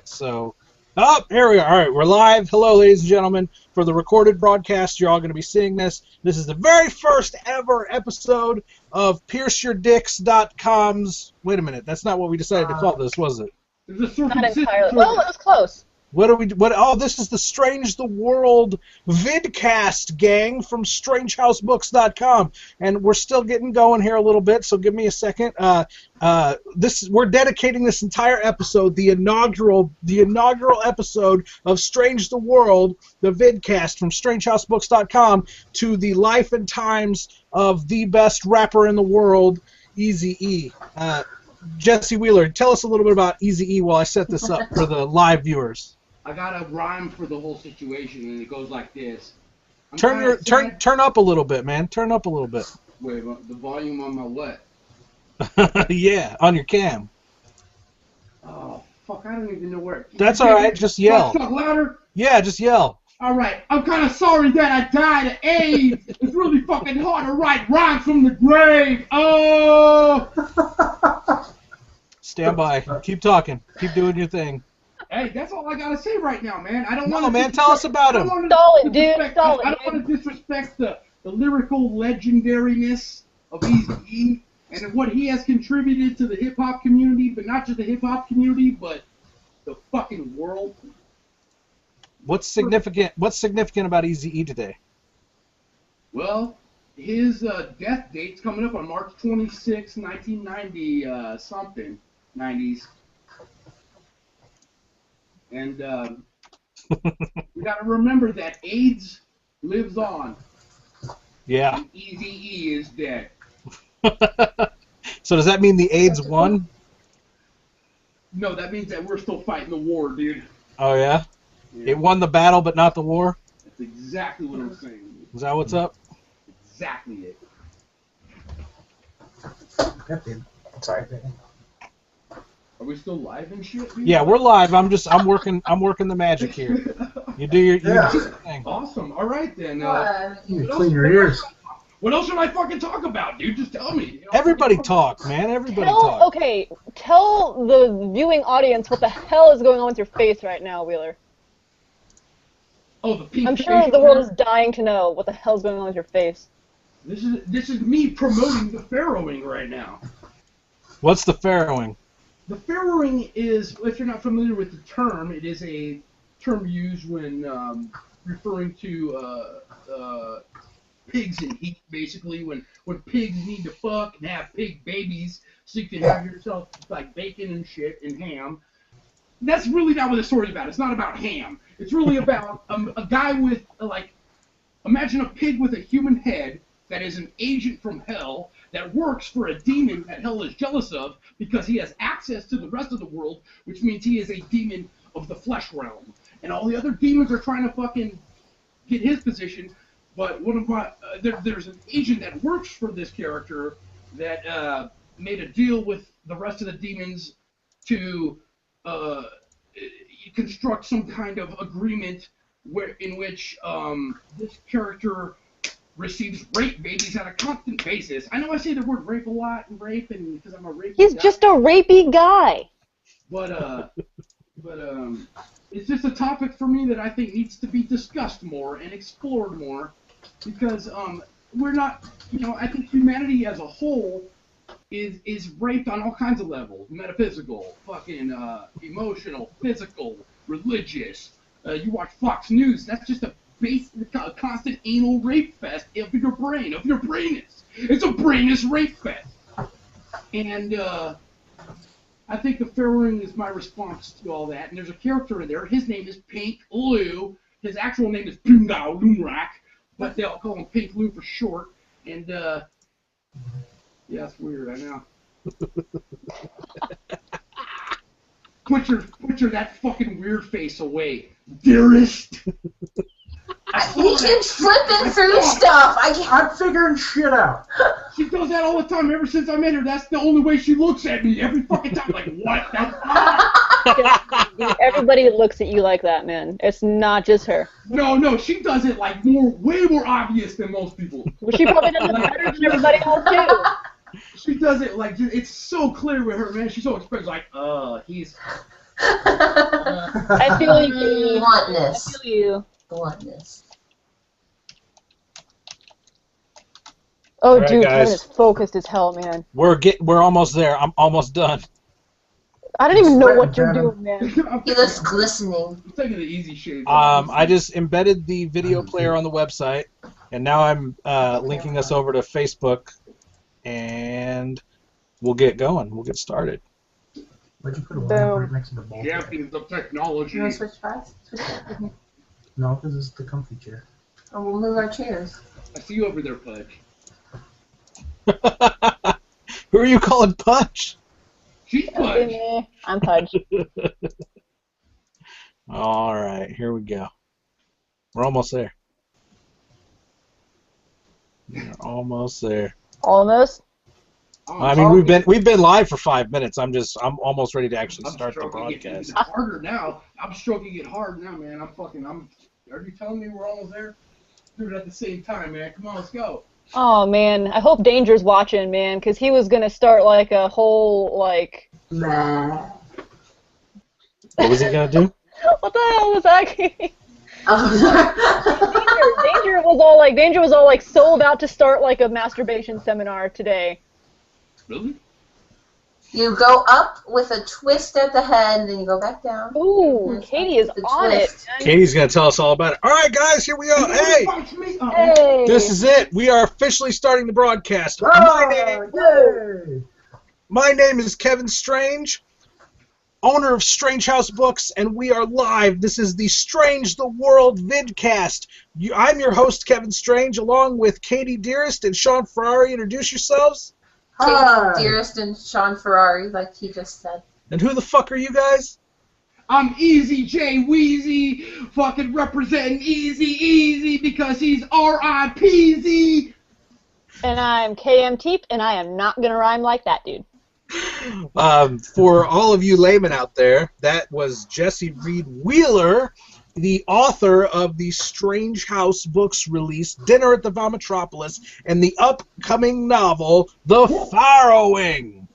So, here we are. All right, we're live. Hello, ladies and gentlemen. For the recorded broadcast, you're all going to be seeing this. This is the very first ever episode of PierceYourDicks.com's. Wait a minute, that's not what we decided to call this, was it? Not entirely. Oh, it was close. This is the Strange The World Vidcast, gang, from StrangeHouseBooks.com, and we're still getting going here a little bit, so give me a second. We're dedicating this entire episode, the inaugural episode of Strange The World, the Vidcast from StrangeHouseBooks.com, to the life and times of the best rapper in the world, Eazy-E. Jesse Wheeler, tell us a little bit about Eazy-E while I set this up for the live viewers. I got a rhyme for the whole situation, and it goes like this. Turn up a little bit, man. Turn up a little bit. Wait, the volume on my what? Yeah, on your cam. Oh, fuck, I don't even know where. That's all right, just yell. Talk louder? Yeah, just yell. All right, I'm kind of sorry that I died of AIDS. It's really fucking hard to write rhymes from the grave. Oh! Stand by. Keep talking. Keep doing your thing. Hey, that's all I gotta say right now, man. I don't No, want. man, tell us about him. Solid, dude. Solid. I don't want to disrespect the lyrical legendariness of Eazy-E and what he has contributed to the hip hop community, but not just the hip hop community, but the fucking world. What's significant about Eazy-E today? Well, his death date's coming up on March 26, 1990 something, 90s. And we got to remember that AIDS lives on. Yeah. And Eazy-E is dead. So does that mean the AIDS won? No, that means that we're still fighting the war, dude. Oh, yeah? It won the battle, but not the war? That's exactly what I'm saying. Is that what's up? Exactly it. Sorry. Are we still live and shit, dude? Yeah, we're live. I'm working the magic here. You do your thing. Awesome. All right then. You clean your ears. What else should I fucking talk about, dude? Just tell me. You know? Everybody talk, man. Everybody talk. Okay, tell the viewing audience what the hell is going on with your face right now, Wheeler. Oh, the pink. I'm sure the world is dying to know what the hell's going on with your face. This is me promoting the farrowing right now. What's the farrowing? The farrowing is, if you're not familiar with the term, it is a term used when referring to pigs in heat, basically, when pigs need to fuck and have pig babies, so you can have yourself like bacon and shit and ham. That's really not what the story's about. It's not about ham. It's really about a guy with, imagine a pig with a human head that is an agent from hell that works for a demon that hell is jealous of because he has access to the rest of the world, which means he is a demon of the flesh realm. And all the other demons are trying to fucking get his position, but there's an agent that works for this character that made a deal with the rest of the demons to construct some kind of agreement in which this character receives rape babies on a constant basis. I know I say the word rape a lot, and because I'm a rapey He's guy. just a rapey guy. But it's just a topic for me that I think needs to be discussed more and explored more, because we're not, I think humanity as a whole is raped on all kinds of levels: metaphysical, fucking emotional, physical, religious. You watch Fox News, that's just a constant anal rape fest of your brain, of your brainus. It's a brainus rape fest. And I think the farrowing is my response to all that. And there's a character in there. His name is Pink Lou. His actual name is Pungao Lumrak, but they all call him Pink Lou for short. And yeah, it's weird, I know. Put your that fucking weird face away, dearest. He keeps flipping through stuff. I'm figuring shit out. She does that all the time. Ever since I met her, that's the only way she looks at me. Every fucking time, like, what? Everybody looks at you like that, man. It's not just her. No, she does it like way more obvious than most people. Well, she probably does it better than everybody else too. She does it like it's so clear with her, man. She's so expressive, like, he's I feel you, Katie. I Bluntness. feel you. Bluntness. Oh, All right, dude, guys. Kevin is focused as hell, man. We're almost there. I'm almost done. I don't even know what Sweating, you're Kevin. doing, man. He looks glistening. I'm taking the easy shave. I just embedded the video player on the website, and now I'm linking us over to Facebook, and we'll get going. We'll get started. Why'd you put a Boom. lamp right next to the bowl? Champions of technology. You want to switch sides? Switch sides. No, because this is the comfy chair. Or we'll move our chairs. I see you over there, Pudge. Who are you calling Punch? She's Don't be Pudge. me. I'm Pudge. All right, here we go. We're almost there. We're almost there. Almost. I mean, we've been live for 5 minutes. I'm almost ready to actually I'm start the stroking it broadcast. even harder now. I'm stroking it hard now, man. Are you telling me we're almost there? Do it at the same time, man. Come on, let's go. Oh, man. I hope Danger's watching, man, because he was going to start, like, a whole, like... Nah. What was he gonna do? What the hell was that? Oh, Danger was all like so about to start like a masturbation seminar today. Really? you go up with a twist at the head, and then you go back down. Ooh, Katie is The on it. twist. Man. Katie's gonna tell us all about it. All right, guys, here we go. Hey, Punch me. Oh, Hey. this is it. We are officially starting the broadcast. Yay! My name is Kevin Strange, owner of Strange House Books, and we are live. This is the Strange the World Vidcast. I'm your host, Kevin Strange, along with Katie Dearest and Sean Ferrari. Introduce yourselves. Hi. Katie Dearest and Sean Ferrari, like he just said. And who the fuck are you guys? I'm Easy J Wheezy, fucking representing Easy because he's R.I.P.Z. And I'm KM Teep, and I am not gonna rhyme like that, dude. For all of you laymen out there, that was Jesse Reed Wheeler, the author of the Strange House Books release, Dinner at the Vomitropolis, and the upcoming novel, The Farrowing.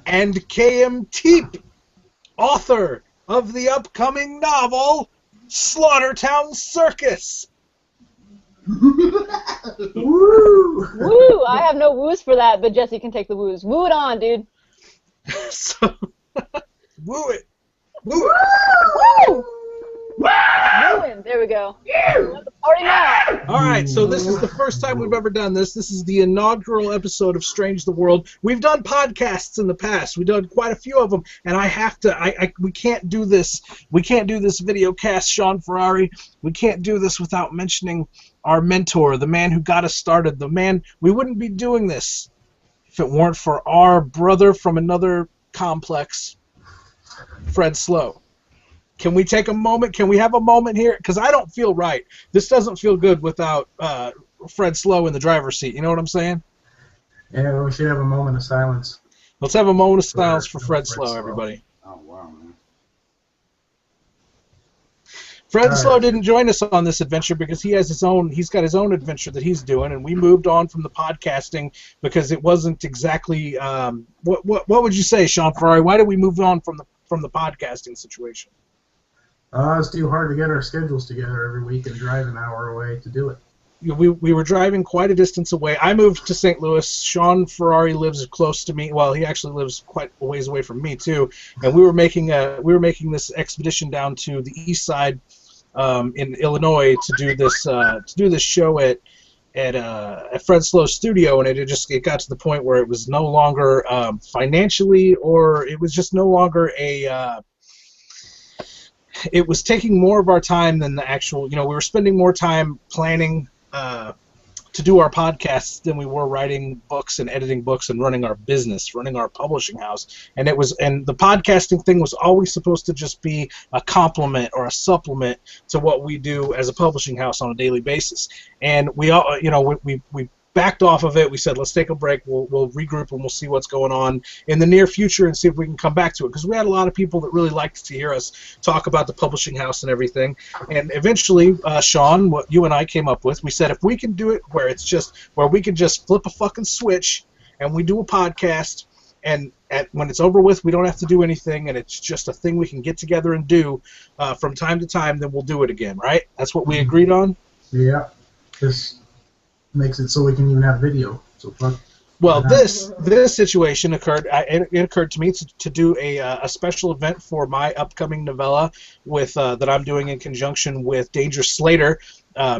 And KM Teep, author of the upcoming novel, Slaughtertown Circus. Woo! Woo! I have no woos for that, but Jesse can take the woos. Woo it on, dude. So, woo it. Woo it. Woo! Wooing. There we go. Let the party now. All right, so this is the first time we've ever done this. This is the inaugural episode of Strange the World. We've done podcasts in the past. We've done quite a few of them, and I have to. We can't do this. We can't do this video cast, Sean Ferrari. We can't do this without mentioning our mentor, the man who got us started. The man. We wouldn't be doing this if it weren't for our brother from another complex, Fred Slow. Can we take a moment? Can we have a moment here? Because I don't feel right. This doesn't feel good without Fred Slow in the driver's seat. You know what I'm saying? Yeah, we should have a moment of silence. Let's have a moment of silence for Fred Slow, everybody. Oh, wow, man. Fred Slow didn't join us on this adventure because he's got his own adventure that he's doing, and we moved on from the podcasting because it wasn't exactly what would you say, Sean Ferrari? Why did we move on from the podcasting situation? It's too hard to get our schedules together every week and drive an hour away to do it. We were driving quite a distance away. I moved to St. Louis. Sean Ferrari lives close to me. Well, he actually lives quite a ways away from me too. And we were making this expedition down to the east side in Illinois to do this show at Fred Slow's studio, and it got to the point where it was no longer financially, or it was just no longer it was taking more of our time than the actual, we were spending more time planning to do our podcasts than we were writing books and editing books and running our business, running our publishing house. And the podcasting thing was always supposed to just be a complement or a supplement to what we do as a publishing house on a daily basis. And we all, we backed off of it. We said, let's take a break. We'll regroup and we'll see what's going on in the near future and see if we can come back to it. Because we had a lot of people that really liked to hear us talk about the publishing house and everything. And eventually, Sean, what you and I came up with, we said if we can do it where we can just flip a fucking switch and we do a podcast, when it's over with, we don't have to do anything, and it's just a thing we can get together and do from time to time. Then we'll do it again, right? That's what we agreed on. Yeah. This makes it so we can even have video. So fuck. Well, this situation occurred. It occurred to me to do a special event for my upcoming novella with that I'm doing in conjunction with Danger Slater,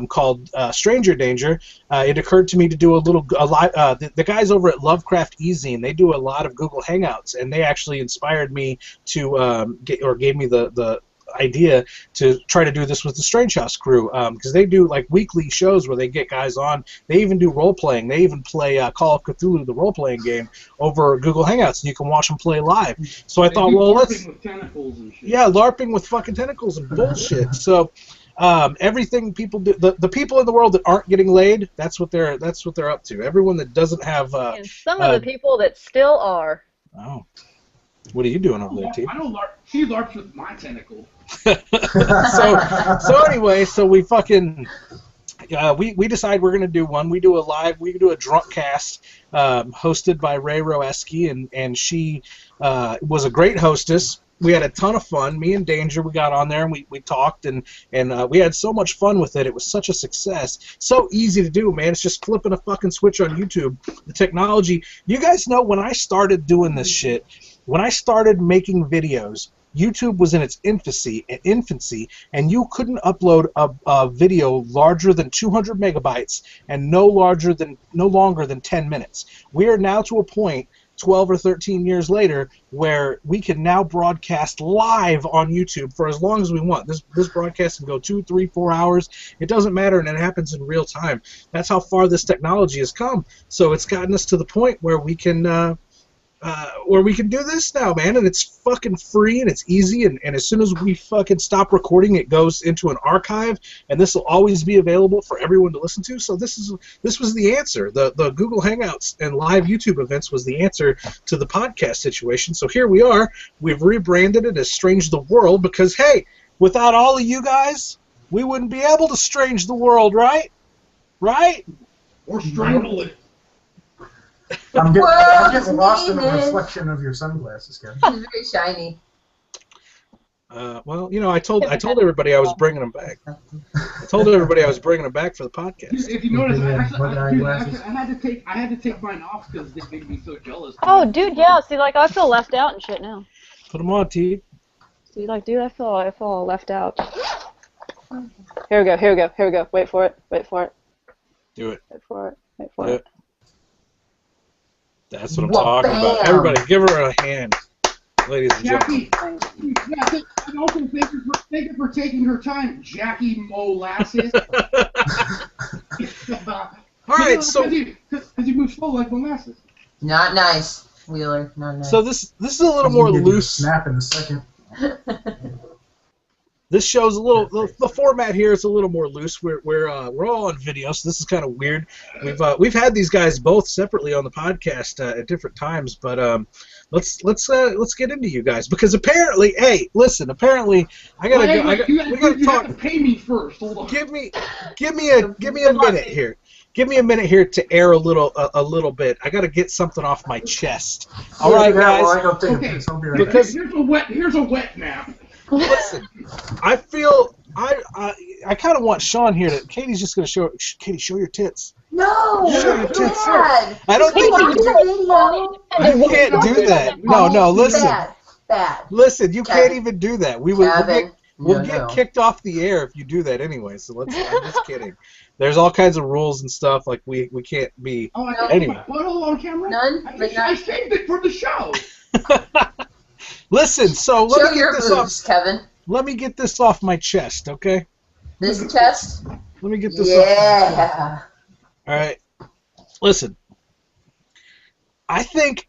called Stranger Danger. It occurred to me to do a live. The guys over at Lovecraft Easy, and they do a lot of Google Hangouts, and they actually inspired me to gave me the idea to try to do this with the Strange House crew, because they do like weekly shows where they get guys on. They even do role playing. They even play Call of Cthulhu, the role playing game, over Google Hangouts, and you can watch them play live. So I thought, well, let's LARPing with fucking tentacles and bullshit. So everything people do, the people in the world that aren't getting laid, that's what they're up to. Everyone that doesn't have and some of the people that still are. Oh. What are you doing over there, T? I don't LARP. She LARPs with my tentacle. so anyway, so we fucking we decide we're gonna do one. We do a drunk cast hosted by Ray Roeski, and she was a great hostess. We had a ton of fun. Me and Danger, we got on there and we talked and we had so much fun with it. It was such a success. So easy to do, man. It's just flipping a fucking switch on YouTube. The technology. You guys know when I started doing this shit, when I started making videos, YouTube was in its infancy, and you couldn't upload a video larger than 200 megabytes and no longer than 10 minutes. We are now to a point 12 or 13 years later where we can now broadcast live on YouTube for as long as we want. This broadcast can go 2, 3, 4 hours. It doesn't matter, and it happens in real time. That's how far this technology has come. So it's gotten us to the point where we can do this now, man, and it's fucking free and it's easy, and as soon as we fucking stop recording, it goes into an archive, and this will always be available for everyone to listen to. So this was the answer. The Google Hangouts and live YouTube events was the answer to the podcast situation. So here we are. We've rebranded it as Strange the World because, hey, without all of you guys, we wouldn't be able to strange the world, right? Right? Or strangle it. I'm getting lost in the reflection of your sunglasses, Kevin. It's very shiny. Well, you know, I told everybody I was bringing them back. I told everybody I was bringing them back for the podcast. If you notice, I had to take mine off because they made me so jealous. Oh, dude, yeah. See, like I feel left out and shit now. Put them on, T. See, like, dude, I feel left out. Here we go. Wait for it. Do it. Wait for it. That's what I'm talking about. Everybody, give her a hand, ladies and gentlemen. Jackie, and also thank you for taking her time, Jackie Molasses. All right, so because you move slow like molasses. Not nice, Wheeler. Not nice. So this is a little more loose. Snap in a second. This show's a little. The format here is a little more loose. We're all on video, so this is kind of weird. We've had these guys both separately on the podcast at different times, but let's get into you guys because apparently, hey, listen, apparently I gotta go. We gotta talk. You have to pay me first. Hold on. Give me a minute here. Give me a minute here to air a little bit. I got to get something off my chest. All right, guys. Okay. Because here's a wet nap. Listen, I feel I kind of want Sean here to. Katie's just gonna show. Katie, show your tits. No, show your tits. bad. I don't think you can do. You can't do that. No. Listen. Bad. Listen, you Kevin. can't even do that. We'll get kicked off the air if you do that anyway. So I'm just kidding. There's all kinds of rules and stuff like we can't be. Oh, I anyway. Photo on camera. None. I saved it for the show. Listen, so let me get this off. Kevin. Let me get this off my chest, okay? This chest? Let me get this off my chest. All right. Listen. I think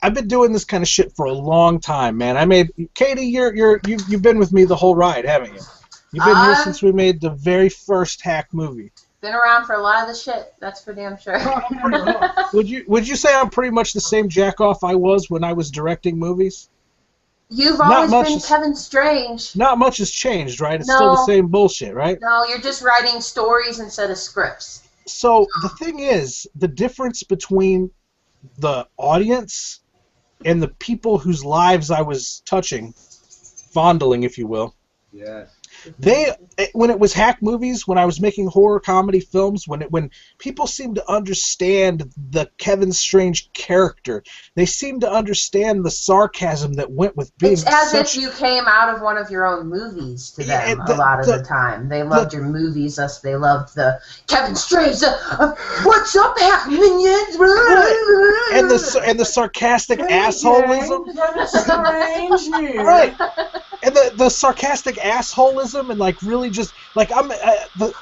I've been doing this kind of shit for a long time, man. Katie, you've been with me the whole ride, haven't you? You've been here since we made the very first hack movie. Been around for a lot of the shit. That's for damn sure. Would you say I'm pretty much the same jack-off I was when I was directing movies? You've always been Kevin Strange. Not much has changed, right? It's still the same bullshit, right? No, you're just writing stories instead of scripts. So the thing is, the difference between the audience and the people whose lives I was touching, fondling, if you will. Yes. When it was hack movies, when I was making horror comedy films, when people seemed to understand the Kevin Strange character, they seemed to understand the sarcasm that went with being. It's as if you came out of one of your own movies to them. A lot of the time, they loved your movies. They loved the Kevin Strange. What's up, hack minions? And the sarcastic assholism. Strange. Right. And the sarcastic assholism, and like really just like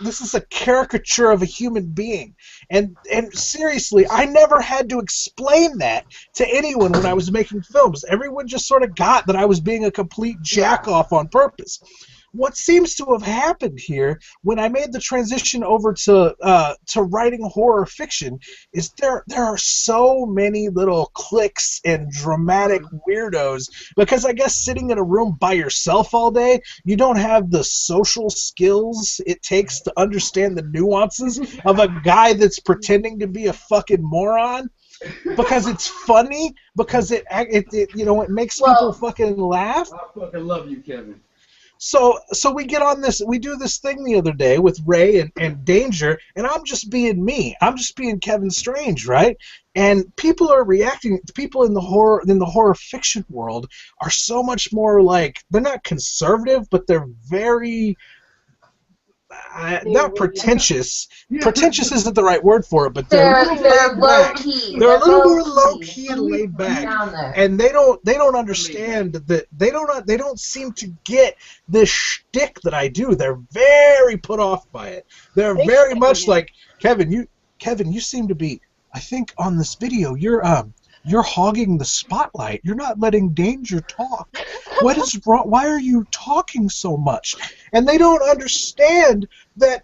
this is a caricature of a human being, and seriously, I never had to explain that to anyone when I was making films. Everyone just sort of got that I was being a complete jack off on purpose. What seems to have happened here when I made the transition over to writing horror fiction is there are so many little cliques and dramatic weirdos, because I guess sitting in a room by yourself all day, you don't have the social skills it takes to understand the nuances of a guy that's pretending to be a fucking moron. Because it's funny, because it makes people fucking laugh. I fucking love you, Kevin. So we get on this, we do this thing the other day with Ray and Danger, and I'm just being me. I'm just being Kevin Strange, right? And people are reacting. People in the horror fiction world are so much more like, they're not conservative, but they're very not pretentious. Pretentious isn't the right word for it, but they're low key. They're a little more low key and laid back, and they don't understand that they don't seem to get this shtick that I do. They're very put off by it. They're very much like, Kevin, you seem to be, I think on this video you're hogging the spotlight. You're not letting Danger talk. What is wrong? Why are you talking so much? And they don't understand that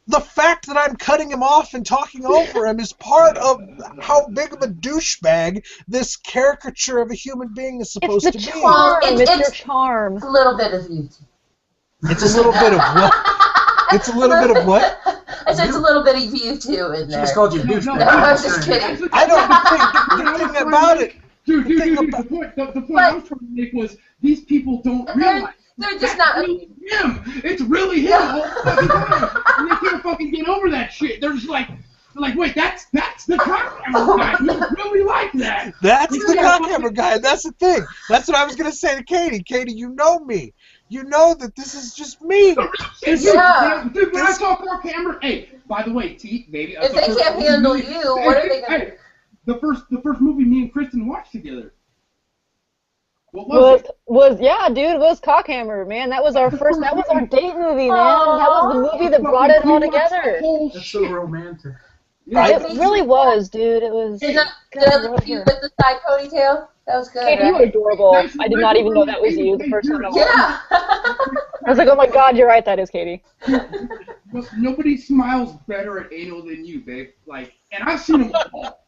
the fact that I'm cutting him off and talking over him is part of how big of a douchebag this caricature of a human being is supposed to be. It's your charm. It's a little bit of you. It's a little bit of what? It's a little bit of what? I said it's a little bit of you too in there. She just called you a douchebag. No, I was just kidding. I don't think about it. Dude, the point I was trying to make was these people don't realize. They're just not. Really him. It's really him all the fucking time. And they can't fucking get over that shit. They're just like, wait, that's the cockhammer guy. We really like that. That's the cockhammer guy. That's the thing. That's what I was gonna say to Katie. Katie, you know me. You know that this is just me. Yeah. Dude, when I saw cockhammer, hey, by the way, T, maybe if they can't handle you, what are they gonna do? The first movie me and Kristen watched together. What was it? Was Cockhammer, man. That was our date movie, man. That was the movie that brought it all together. That's so romantic. It really was, dude. It was. Did the cute with the side ponytail? That was good. Katie, right? you were adorable. I did not even know that was you the first time I watched it. Yeah. I was like, oh my god, you're right, that is Katie. Nobody smiles better at anal than you, babe. Like, and I've seen them all.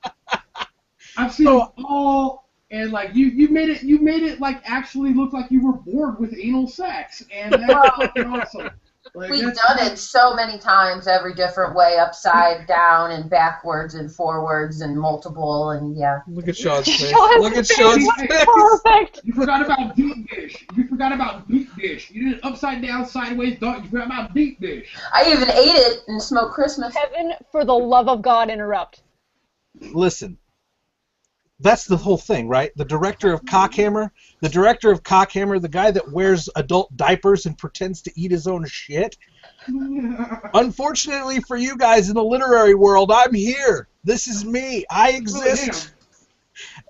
I've seen them all, and like you made it like actually look like you were bored with anal sex, and that's fucking awesome. Like, We've done it so many times, every different way, upside down and backwards and forwards and multiple, and yeah. Look at Sean's face. Look at Sean's face. Perfect. You forgot about deep dish. You forgot about deep dish. You did it upside down, sideways, dog. You forgot about deep dish. I even ate it and smoked Christmas. Heaven, for the love of God, interrupt. Listen. That's the whole thing, right? The director of Cockhammer, the guy that wears adult diapers and pretends to eat his own shit. Unfortunately for you guys in the literary world, I'm here. This is me. I exist.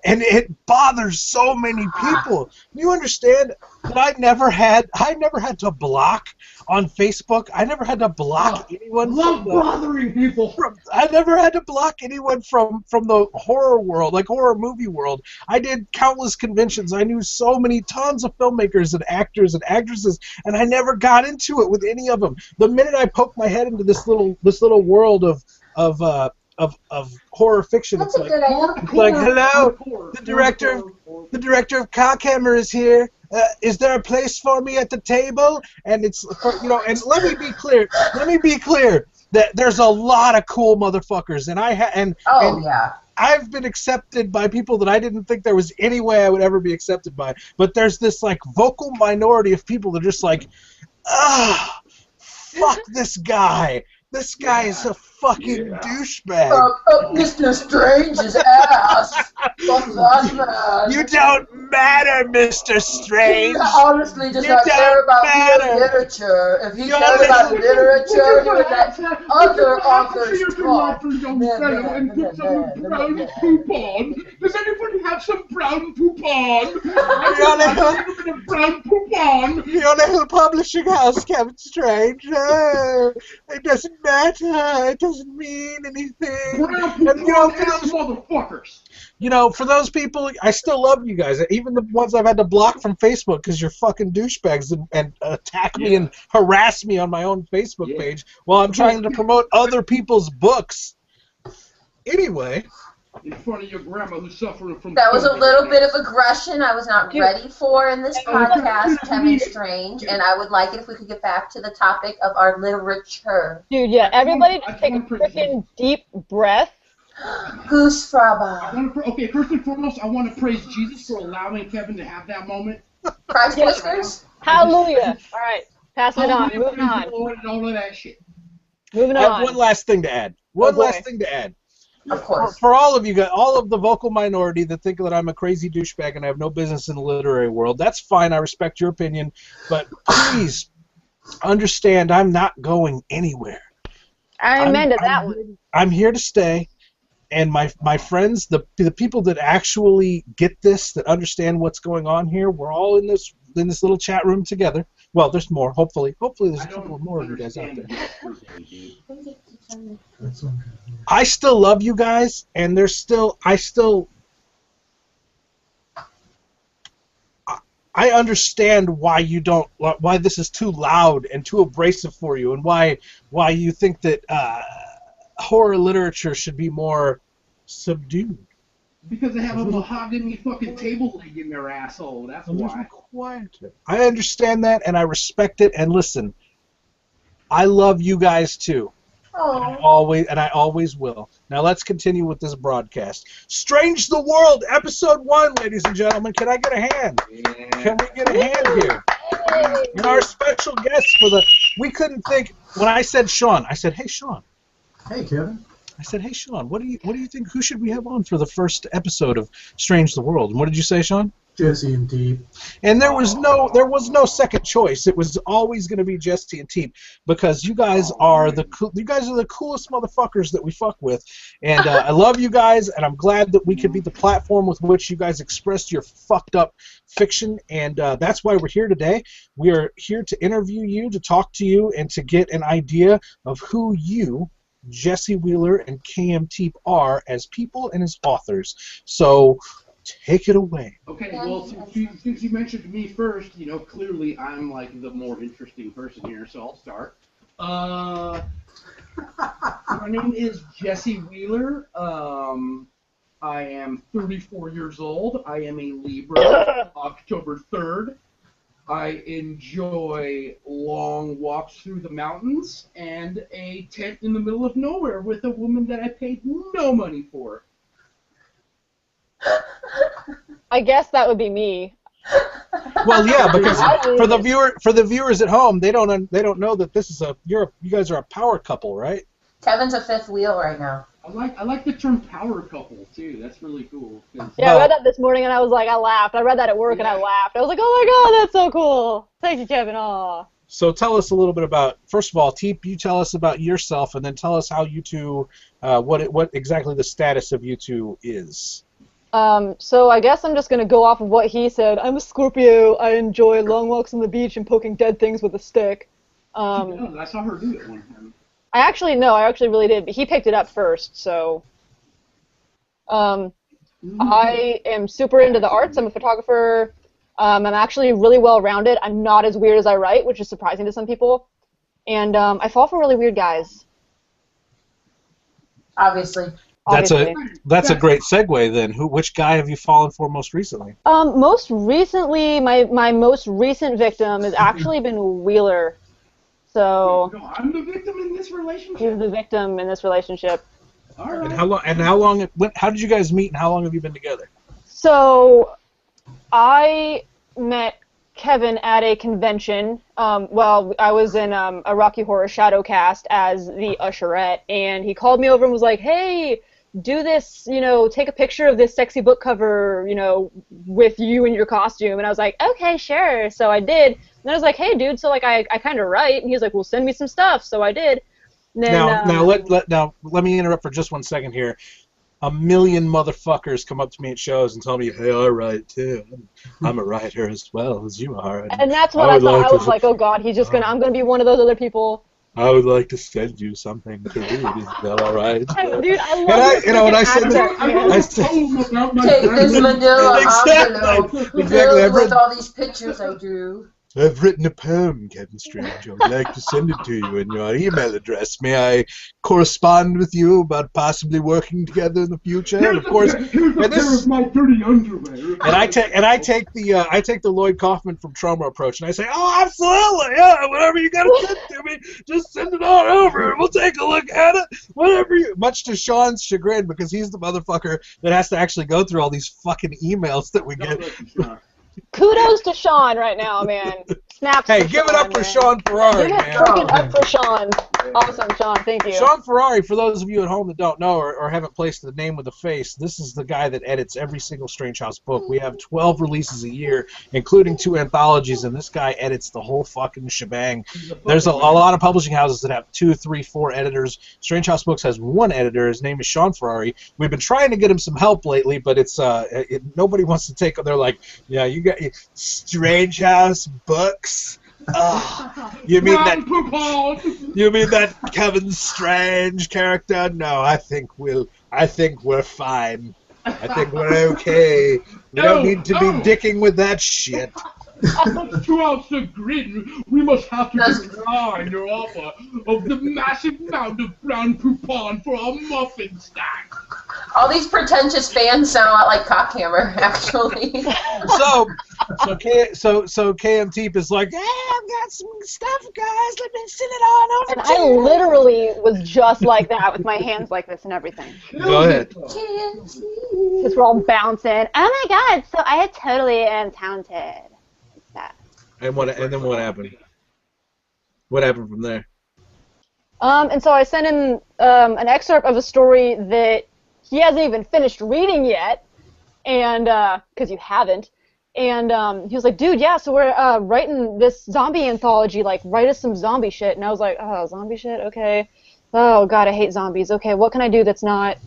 And it bothers so many people. You understand that I never had to block on Facebook. I never had to block anyone. Bothering people. I never had to block anyone from the horror world, like horror movie world. I did countless conventions. I knew so many tons of filmmakers and actors and actresses, and I never got into it with any of them. The minute I poked my head into this little world of horror fiction, That's it's like hello, the director of Cockhammer is here, is there a place for me at the table? And it's, and let me be clear that there's a lot of cool motherfuckers, and yeah. I've been accepted by people that I didn't think there was any way I would ever be accepted by. But there's this like vocal minority of people that are just like, fuck this guy. This guy is a fucking douchebag. Mr. Strange's ass. Fuck that man. You don't matter, Mr. Strange. He honestly does not care about literature. If he cared about literature, he would let other authors talk. And put some brown poop on. Does anybody have some brown poop on? I want a little bit of brown poop on. Your little publishing house, Captain Strange. It doesn't matter. It doesn't mean anything. Brown poop on ass motherfuckers. For those people, I still love you guys. Even the ones I've had to block from Facebook because you're fucking douchebags and attack me and harass me on my own Facebook page while I'm trying to promote other people's books. Anyway. In front of your grandma who's suffering from... That was a little bit of aggression I was not ready for in this podcast, Kevin Strange, and I would like it if we could get back to the topic of our literature. Dude, yeah, everybody just take a freaking deep breath. Goose Fraba. Okay, first and foremost, I want to praise Jesus for allowing Kevin to have that moment. Christ whiskers? Hallelujah. All right, passing it on. Moving on. And all of that shit. Moving on. I have one last thing to add. Of course. For all of you guys, all of the vocal minority that think that I'm a crazy douchebag and I have no business in the literary world, that's fine. I respect your opinion. But please understand I'm not going anywhere. I amended that one. I'm here to stay. And my friends, the people that actually get this, that understand what's going on here, we're all in this little chat room together. Well, there's more. Hopefully there's a couple more of you guys out there. I still love you guys, and I understand why this is too loud and too abrasive for you, and why you think that horror literature should be more subdued. Because they have a mahogany fucking table leg in their asshole. That's why. Quieter. I understand that, and I respect it. And listen, I love you guys too. I always will. Now let's continue with this broadcast. Strange the World, Episode 1, ladies and gentlemen. Can I get a hand? Yeah. Can we get a hand here? And our special guests we couldn't think, when I said Sean, I said, hey, Sean. Hey, Kevin. I said, hey, Sean, what do you think? Who should we have on for the first episode of Strange the World? And what did you say, Sean? Jesse and Tepe. And there was no second choice. It was always going to be Jesse and Tepe because you guys are the coolest motherfuckers that we fuck with. And I love you guys, and I'm glad that we could be the platform with which you guys expressed your fucked up fiction. And that's why we're here today. We are here to interview you, to talk to you, and to get an idea of who you, Jesse Wheeler and KM Tepe, are as people and as authors. So take it away. Okay, well, since you mentioned me first, clearly I'm like the more interesting person here, so I'll start. My name is Jesse Wheeler. I am 34 years old. I am a Libra, October 3rd. I enjoy long walks through the mountains and a tent in the middle of nowhere with a woman that I paid no money for. I guess that would be me. Well, yeah, because for the viewers at home, they don't know that this is you guys are a power couple, right? Kevin's a fifth wheel right now. I like the term power couple too. That's really cool. Yeah, I read that this morning and I laughed. I read that at work and I laughed. I was like, oh my god, that's so cool. Thank you, Kevin. Aw. So tell us a little bit about, first of all, Tepe, you tell us about yourself, and then tell us how you two, what exactly the status of you two is. So I guess I'm just going to go off of what he said. I'm a Scorpio. I enjoy long walks on the beach and poking dead things with a stick. I saw her do it one time. I actually really did, but he picked it up first, so... I am super into the arts. I'm a photographer. I'm actually really well-rounded. I'm not as weird as I write, which is surprising to some people. And I fall for really weird guys. Obviously. obviously. That's a great segue then. Which guy have you fallen for most recently? Most recently, my most recent victim has actually been Wheeler. So No, I'm the victim in this relationship. he's the victim in this relationship. All right. And how long? How did you guys meet? And how long have you been together? So I met Kevin at a convention. Well, I was in a Rocky Horror Shadowcast as the usherette, and he called me over and was like, "Hey, do this, take a picture of this sexy book cover, with you in your costume." And I was like, "Okay, sure." So I did. And I was like, "Hey, dude, so like I kind of write." And he was like, "Well, send me some stuff." So I did. And then, now let me interrupt for just 1 second here. A million motherfuckers come up to me at shows and tell me, "Hey, I write too. I'm a writer as well as you are." And that's what I thought. I was like, "Oh God, he's just I'm gonna be one of those other people." I would like to send you something to read. Is that all right? Dude, I love and I said that. Take this manila envelope filled with all these pictures I drew. I've written a poem, Kevin Strange. I would like to send it to you in your email address. May I correspond with you about possibly working together in the future? And of course, here's a pair of my dirty underwear. And I take the Lloyd Kaufman from Troma approach, and I say, "Oh, absolutely, yeah, whatever you got to send to me, just send it on over, and we'll take a look at it. Whatever you." Much to Sean's chagrin, because he's the motherfucker that has to actually go through all these fucking emails that we get. Kudos to Sean right now, man. Snaps. Hey, give it up for Sean Ferrari, man. Give it freaking up for Sean. Awesome, Sean. Thank you. Sean Ferrari, for those of you at home that don't know or haven't placed the name with the face, this is the guy that edits every single Strange House book. We have 12 releases a year, including 2 anthologies, and this guy edits the whole fucking shebang. There's a lot of publishing houses that have 2, 3, 4 editors. Strange House Books has 1 editor. His name is Sean Ferrari. We've been trying to get him some help lately, but it's nobody wants to take. They're like, "Yeah, you got Strange House Books." You mean that Kevin Strange character? No, I think we're fine. I think we're okay. We don't need to be dicking with that shit. Throughout the grid, we must have to decline your offer of the massive amount of brown coupon for our muffin stack. All these pretentious fans sound a lot like Cockhammer, actually. So KMT is like, "Hey, I've got some stuff, guys. Let me send it on over and to I you." literally was just like that with my hands like this and everything. Go ahead. Because we're all bouncing. Oh my God! So I totally am talented. That. And then what happened? What happened from there? And so I sent him an excerpt of a story that he hasn't even finished reading yet, and because you haven't. And he was like, "Dude, yeah, so we're writing this zombie anthology. Like, write us some zombie shit." And I was like, "Oh, zombie shit? Okay. Oh God, I hate zombies. Okay, what can I do that's not,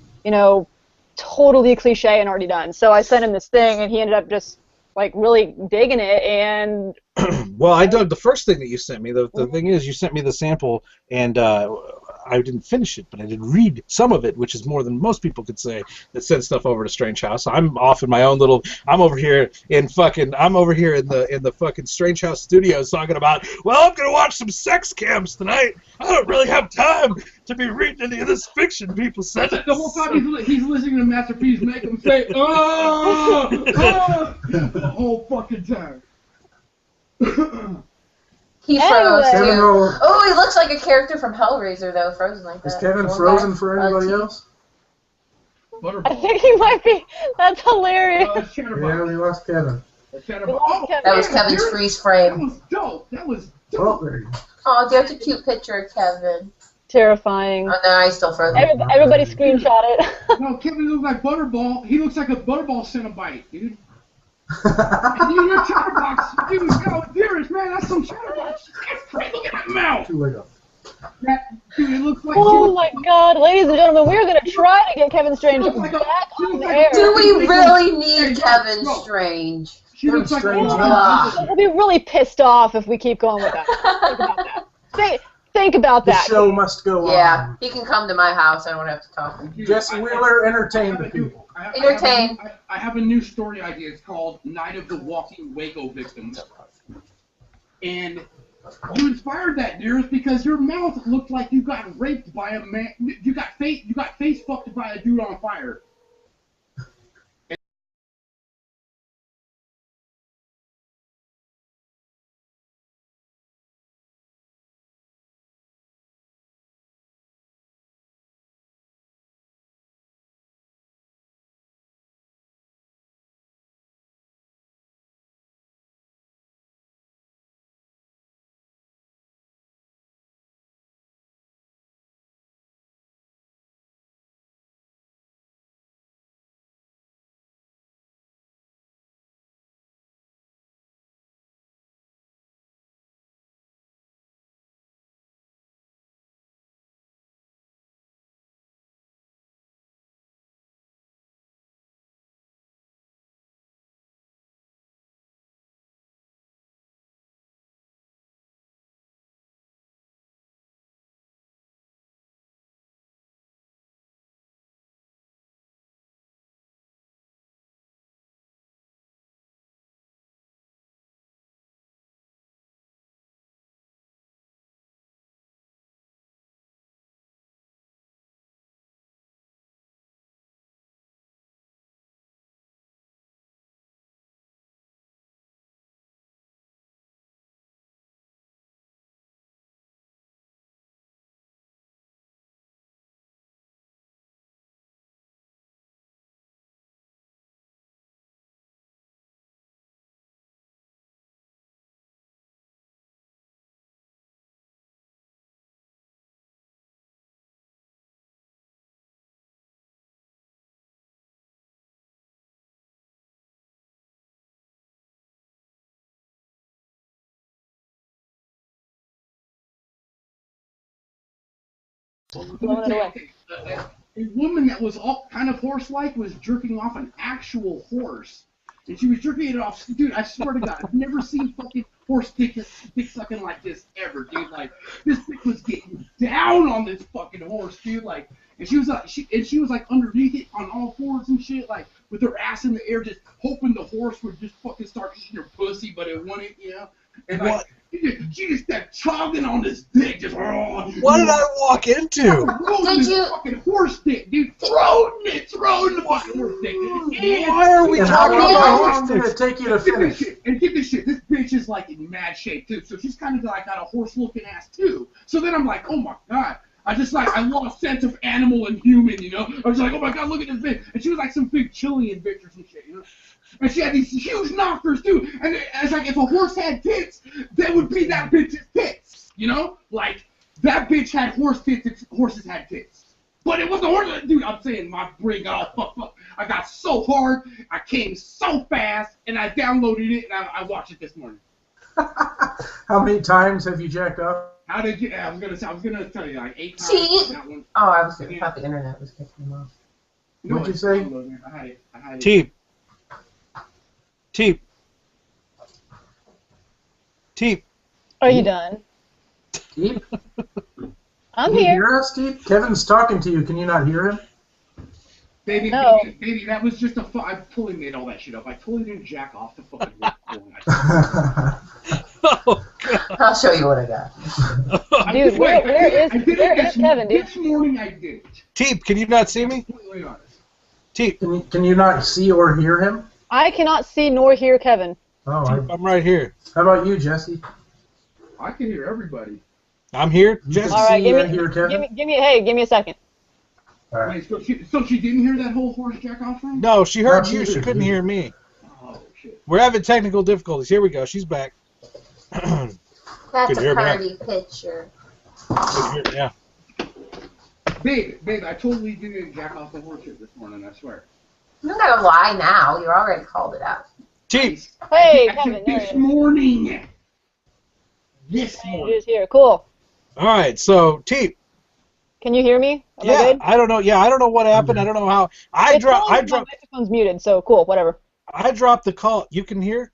totally cliche and already done?" So I sent him this thing, and he ended up just like really digging it. And well, I dug the first thing that you sent me. The thing is, you sent me the sample, and I didn't finish it, but I did read some of it, which is more than most people could say that send stuff over to Strange House. I'm off in my own little. I'm over here in the fucking Strange House studios talking about, "Well, I'm gonna watch some sex cams tonight. I don't really have time to be reading any of this fiction people send us." The whole time he's listening to Master P's make him say, "Oh, oh," the whole fucking time. He froze too. Oh, he looks like a character from Hellraiser, though, frozen like that. Is Kevin frozen for anybody else? I think he might be. That's hilarious. Yeah, we lost Kevin. That was Kevin's freeze frame. That was dope. That was dope. Oh, there you go. Oh, there's a cute picture of Kevin. Terrifying. Oh, no, I still frozen. Everybody screenshot it. No, Kevin looks like Butterball. He looks like a Butterball Cenobite, dude. And your chatterbox, dude, dearest, man, that's some chatterbox. Look at that mouth. Dude, it looks like. Oh my God, ladies and gentlemen, we're gonna try to get Kevin Strange back on the air. Do we really need Kevin Strange? She looks like. We'll be really pissed off if we keep going with that. Think about that. Think about that. The show must go on. Yeah, he can come to my house. I don't have to talk to him. Jesse Wheeler, entertain the people. I have a new story idea. It's called Night of the Walking Waco Victims. And You inspired that, dear, is because your mouth looked like you got raped by a man. You got face fucked by a dude on fire. Blowing it away. A woman that was all kind of horse-like was jerking off an actual horse. And she was jerking it off. Dude, I swear to God, I've never seen fucking horse dick sucking like this ever, dude. Like, this chick was getting down on this fucking horse, dude. Like, and she was like underneath it on all fours and shit, like with her ass in the air, just hoping the horse would just fucking start eating her pussy, but it wouldn't, you know. And like, she just kept chogging on this dick, just. What did I walk into? Did you? Fucking horse dick, dude. Throwing the fucking horse dick. Why are we talking about How horse long did dicks? it take you to finish? And get this shit. This bitch is like in mad shape too, so she's kind of like got a horse-looking ass too. So then I'm like, oh my God. I lost sense of animal and human, you know. I was like, oh my God, look at this bitch. And she was like some big Chilean bitch or some shit, you know. And she had these huge knockers too. And it's like if a horse had tits, that would be that bitch's tits, you know. Like that bitch had horse tits. Horses had tits. But it was the horse. Dude, I'm saying my brain got all fucked up. I got so hard. I came so fast, and I downloaded it and I watched it this morning. How many times have you jacked off? How did you? I was gonna tell you like 8 times. See? That one. Oh, I thought the internet was kicking him off. No, What'd you say? I had it. Teep. Are you done? Steve? I'm Can you here. hear us, Steve? Kevin's talking to you. Can you not hear him? Baby, No. baby, that was just I totally made all that shit up. I totally didn't jack off the fucking Oh, God. I'll show you what I got. Dude, where is Kevin, dude? This morning I did it. Teep, can you not see me? Completely honest. Teep, Can you not see or hear him? I cannot see nor hear Kevin. Oh, I'm right here. how about you, Jesse? I can hear everybody. I'm here, You Jesse. can All right, see and hear Kevin? give me a second. All right. Wait, so she didn't hear that whole horse jack off thing? No, she heard No, you. she She didn't. couldn't hear me. Oh shit. We're having technical difficulties. Here we go. She's back. That's Could hear a me. party picture. Yeah. Babe, I totally didn't jack off the horse shit this morning, I swear. You don't gotta lie now. You already called it out. Teep. Hey, I Kevin, said there this he is. morning. This He morning. is here. Cool. All right, so Teep. Can you hear me? Am I Yeah, good? I don't know. Yeah, I don't know what happened. I don't know how. I It's dropped. telling me my microphone's muted, so cool, whatever. I dropped the call. You can hear?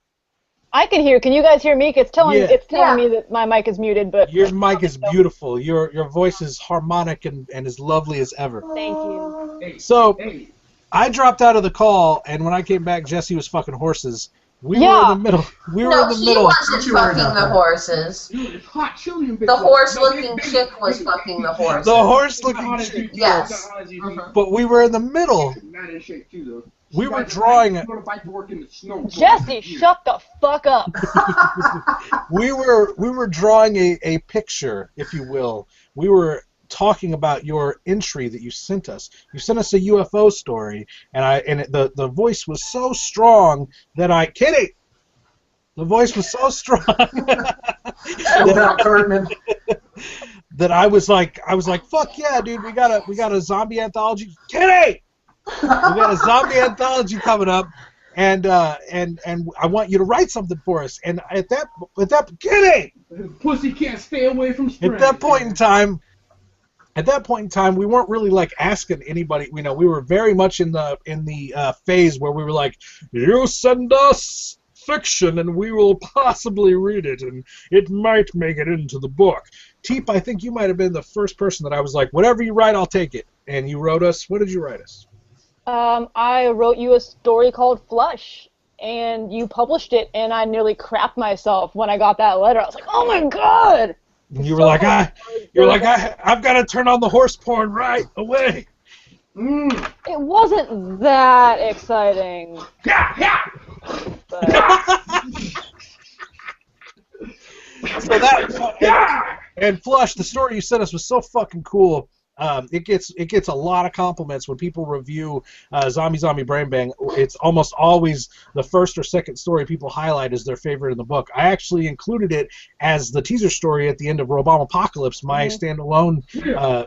I can hear. Can you guys hear me? It's telling Yeah. me that my mic is muted, but Your mic is beautiful. Your voice is harmonic and as lovely as ever. thank you. Hey, So hey. I dropped out of the call, and when I came back, Jesse was fucking horses. We were in the middle. We were in the middle. No, he wasn't fucking the horses. Dude, it's hot chili in The horse-looking chick was fucking the horses. The horse-looking chick. Yes. But we were in the middle. We were drawing it. Jesse, shut the fuck up. We were drawing a picture, if you will. We were talking about your entry that you sent us. You sent us a UFO story, and the voice was so strong that Kitty. The voice was so strong that I was like, fuck yeah, dude, we got a zombie anthology. Kitty, we got a zombie anthology coming up, and I want you to write something for us. And at that Kitty, pussy can't stay away from Strange. At that point in time, we weren't really like asking anybody. We were very much in the phase where we were like, you send us fiction and we will possibly read it and it might make it into the book. Tepe, I think you might have been the first person that I was like, whatever you write, I'll take it. And you wrote us. What did you write us? I wrote you a story called Flush, and you published it, and I nearly crapped myself when I got that letter. I was like, oh my god. And you were like, I've got to turn on the horse porn right away. It wasn't that exciting. Yeah. So and Flush, the story you sent us was so fucking cool. It gets a lot of compliments when people review Zombie Brain Bang. It's almost always the first or second story people highlight as their favorite in the book. I actually included it as the teaser story at the end of Robom Apocalypse, my standalone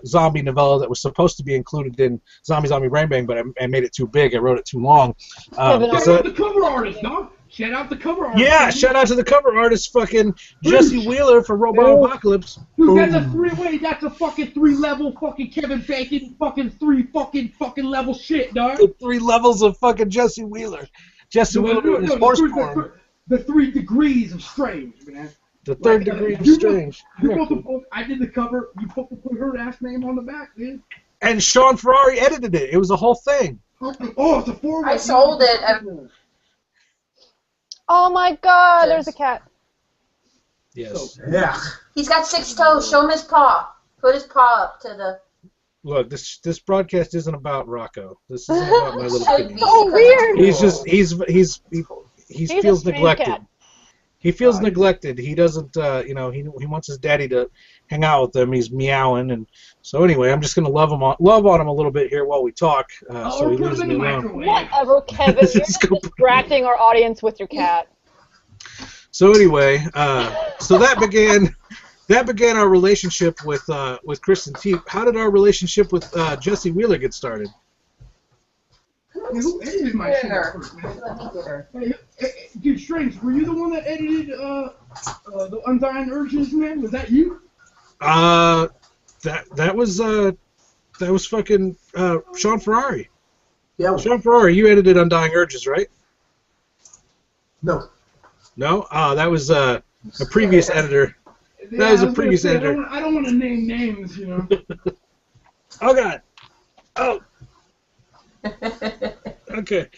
zombie novella that was supposed to be included in Zombie Brain Bang, but I made it too big. I wrote it too long. The cover artist, dog. Shout out the cover artist. Yeah, shout out to the cover artist, fucking Jesse Wheeler for Robot Apocalypse. Dude, that's a three-way. That's a fucking three-level fucking Kevin Bacon fucking three fucking level shit, dog. The 3 levels of fucking Jesse Wheeler. Jesse Wheeler and his horse porn. The 3 degrees of Strange, man. The 3rd degree of Strange. You wrote the book. I did the cover. You put her ass name on the back, dude. And Sean Ferrari edited it. It was a whole thing. Oh, it's a 4-way. I sold it. Oh my god, there's a cat. Yes. Yeah. He's got 6 toes. Show him his paw. Put his paw up to the... Look, this broadcast isn't about Rocco. This isn't about my little kitty. So weird. He feels neglected. Cat. He feels neglected. He doesn't, he wants his daddy to hang out with him. He's meowing, and so anyway, I'm just gonna love on him a little bit here while we talk, so he leaves me alone. Whatever, Kevin. You're just distracting our audience with your cat. So anyway, so that began our relationship with Kristen Tepe. How did our relationship with Jesse Wheeler get started? Who edited my shit first, man? Let me get her. Hey, dude, Strange, were you the one that edited the Undying Urges, man? Was that you? That was fucking Sean Ferrari. Yeah. Sean Ferrari, you edited Undying Urges, right? No. No? That was a previous editor. That was a previous editor. I don't want to name names, you know. Oh God. Oh. Okay.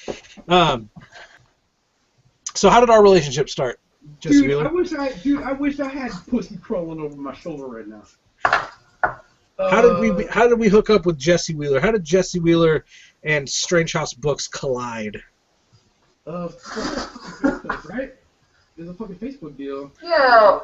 So how did our relationship start, Jesse Wheeler? I wish I had pussy crawling over my shoulder right now. How did we hook up with Jesse Wheeler? How did Jesse Wheeler and Strange House Books collide? Facebook, right? There's a fucking Facebook deal. Yeah.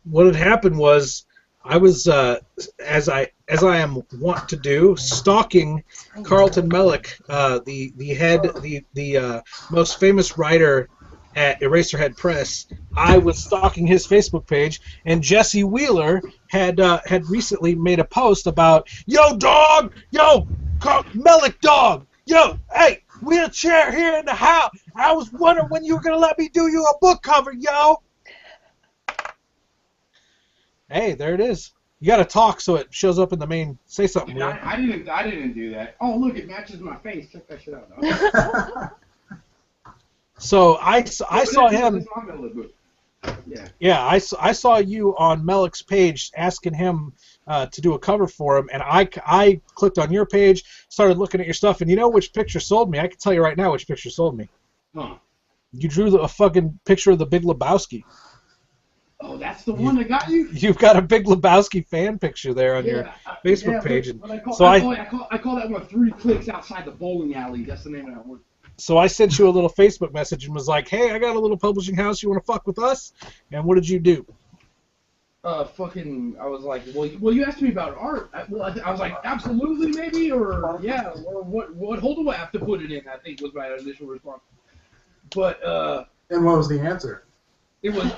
What had happened was I was, as I am wont to do, stalking Carlton Mellick, the most famous writer at Eraserhead Press. I was stalking his Facebook page, and Jesse Wheeler had recently made a post about, yo dog, yo Mellick dog, yo hey wheelchair here in the house. I was wondering when you were gonna let me do you a book cover, yo. Hey, there it is. You gotta talk so it shows up in the main. Say something, Will. I didn't do that. Oh, look, it matches my face. Check that shit out, dog. So I saw him. Yeah, I saw you on Mellick's page asking him to do a cover for him, and I clicked on your page, started looking at your stuff, and you know which picture sold me? I can tell you right now which picture sold me. Huh. You drew a fucking picture of the Big Lebowski. Oh, that's the one that got you? You've got a Big Lebowski fan picture there on your Facebook page. But I call that one 3 clicks outside the bowling alley. That's the name of that one. So I sent you a little Facebook message and was like, hey, I got a little publishing house. You want to fuck with us? And what did you do? I was like, well, you asked me about art. I was like, absolutely, maybe, or yeah, or what hole do I have to put it in? I think was my initial response. But and what was the answer? It was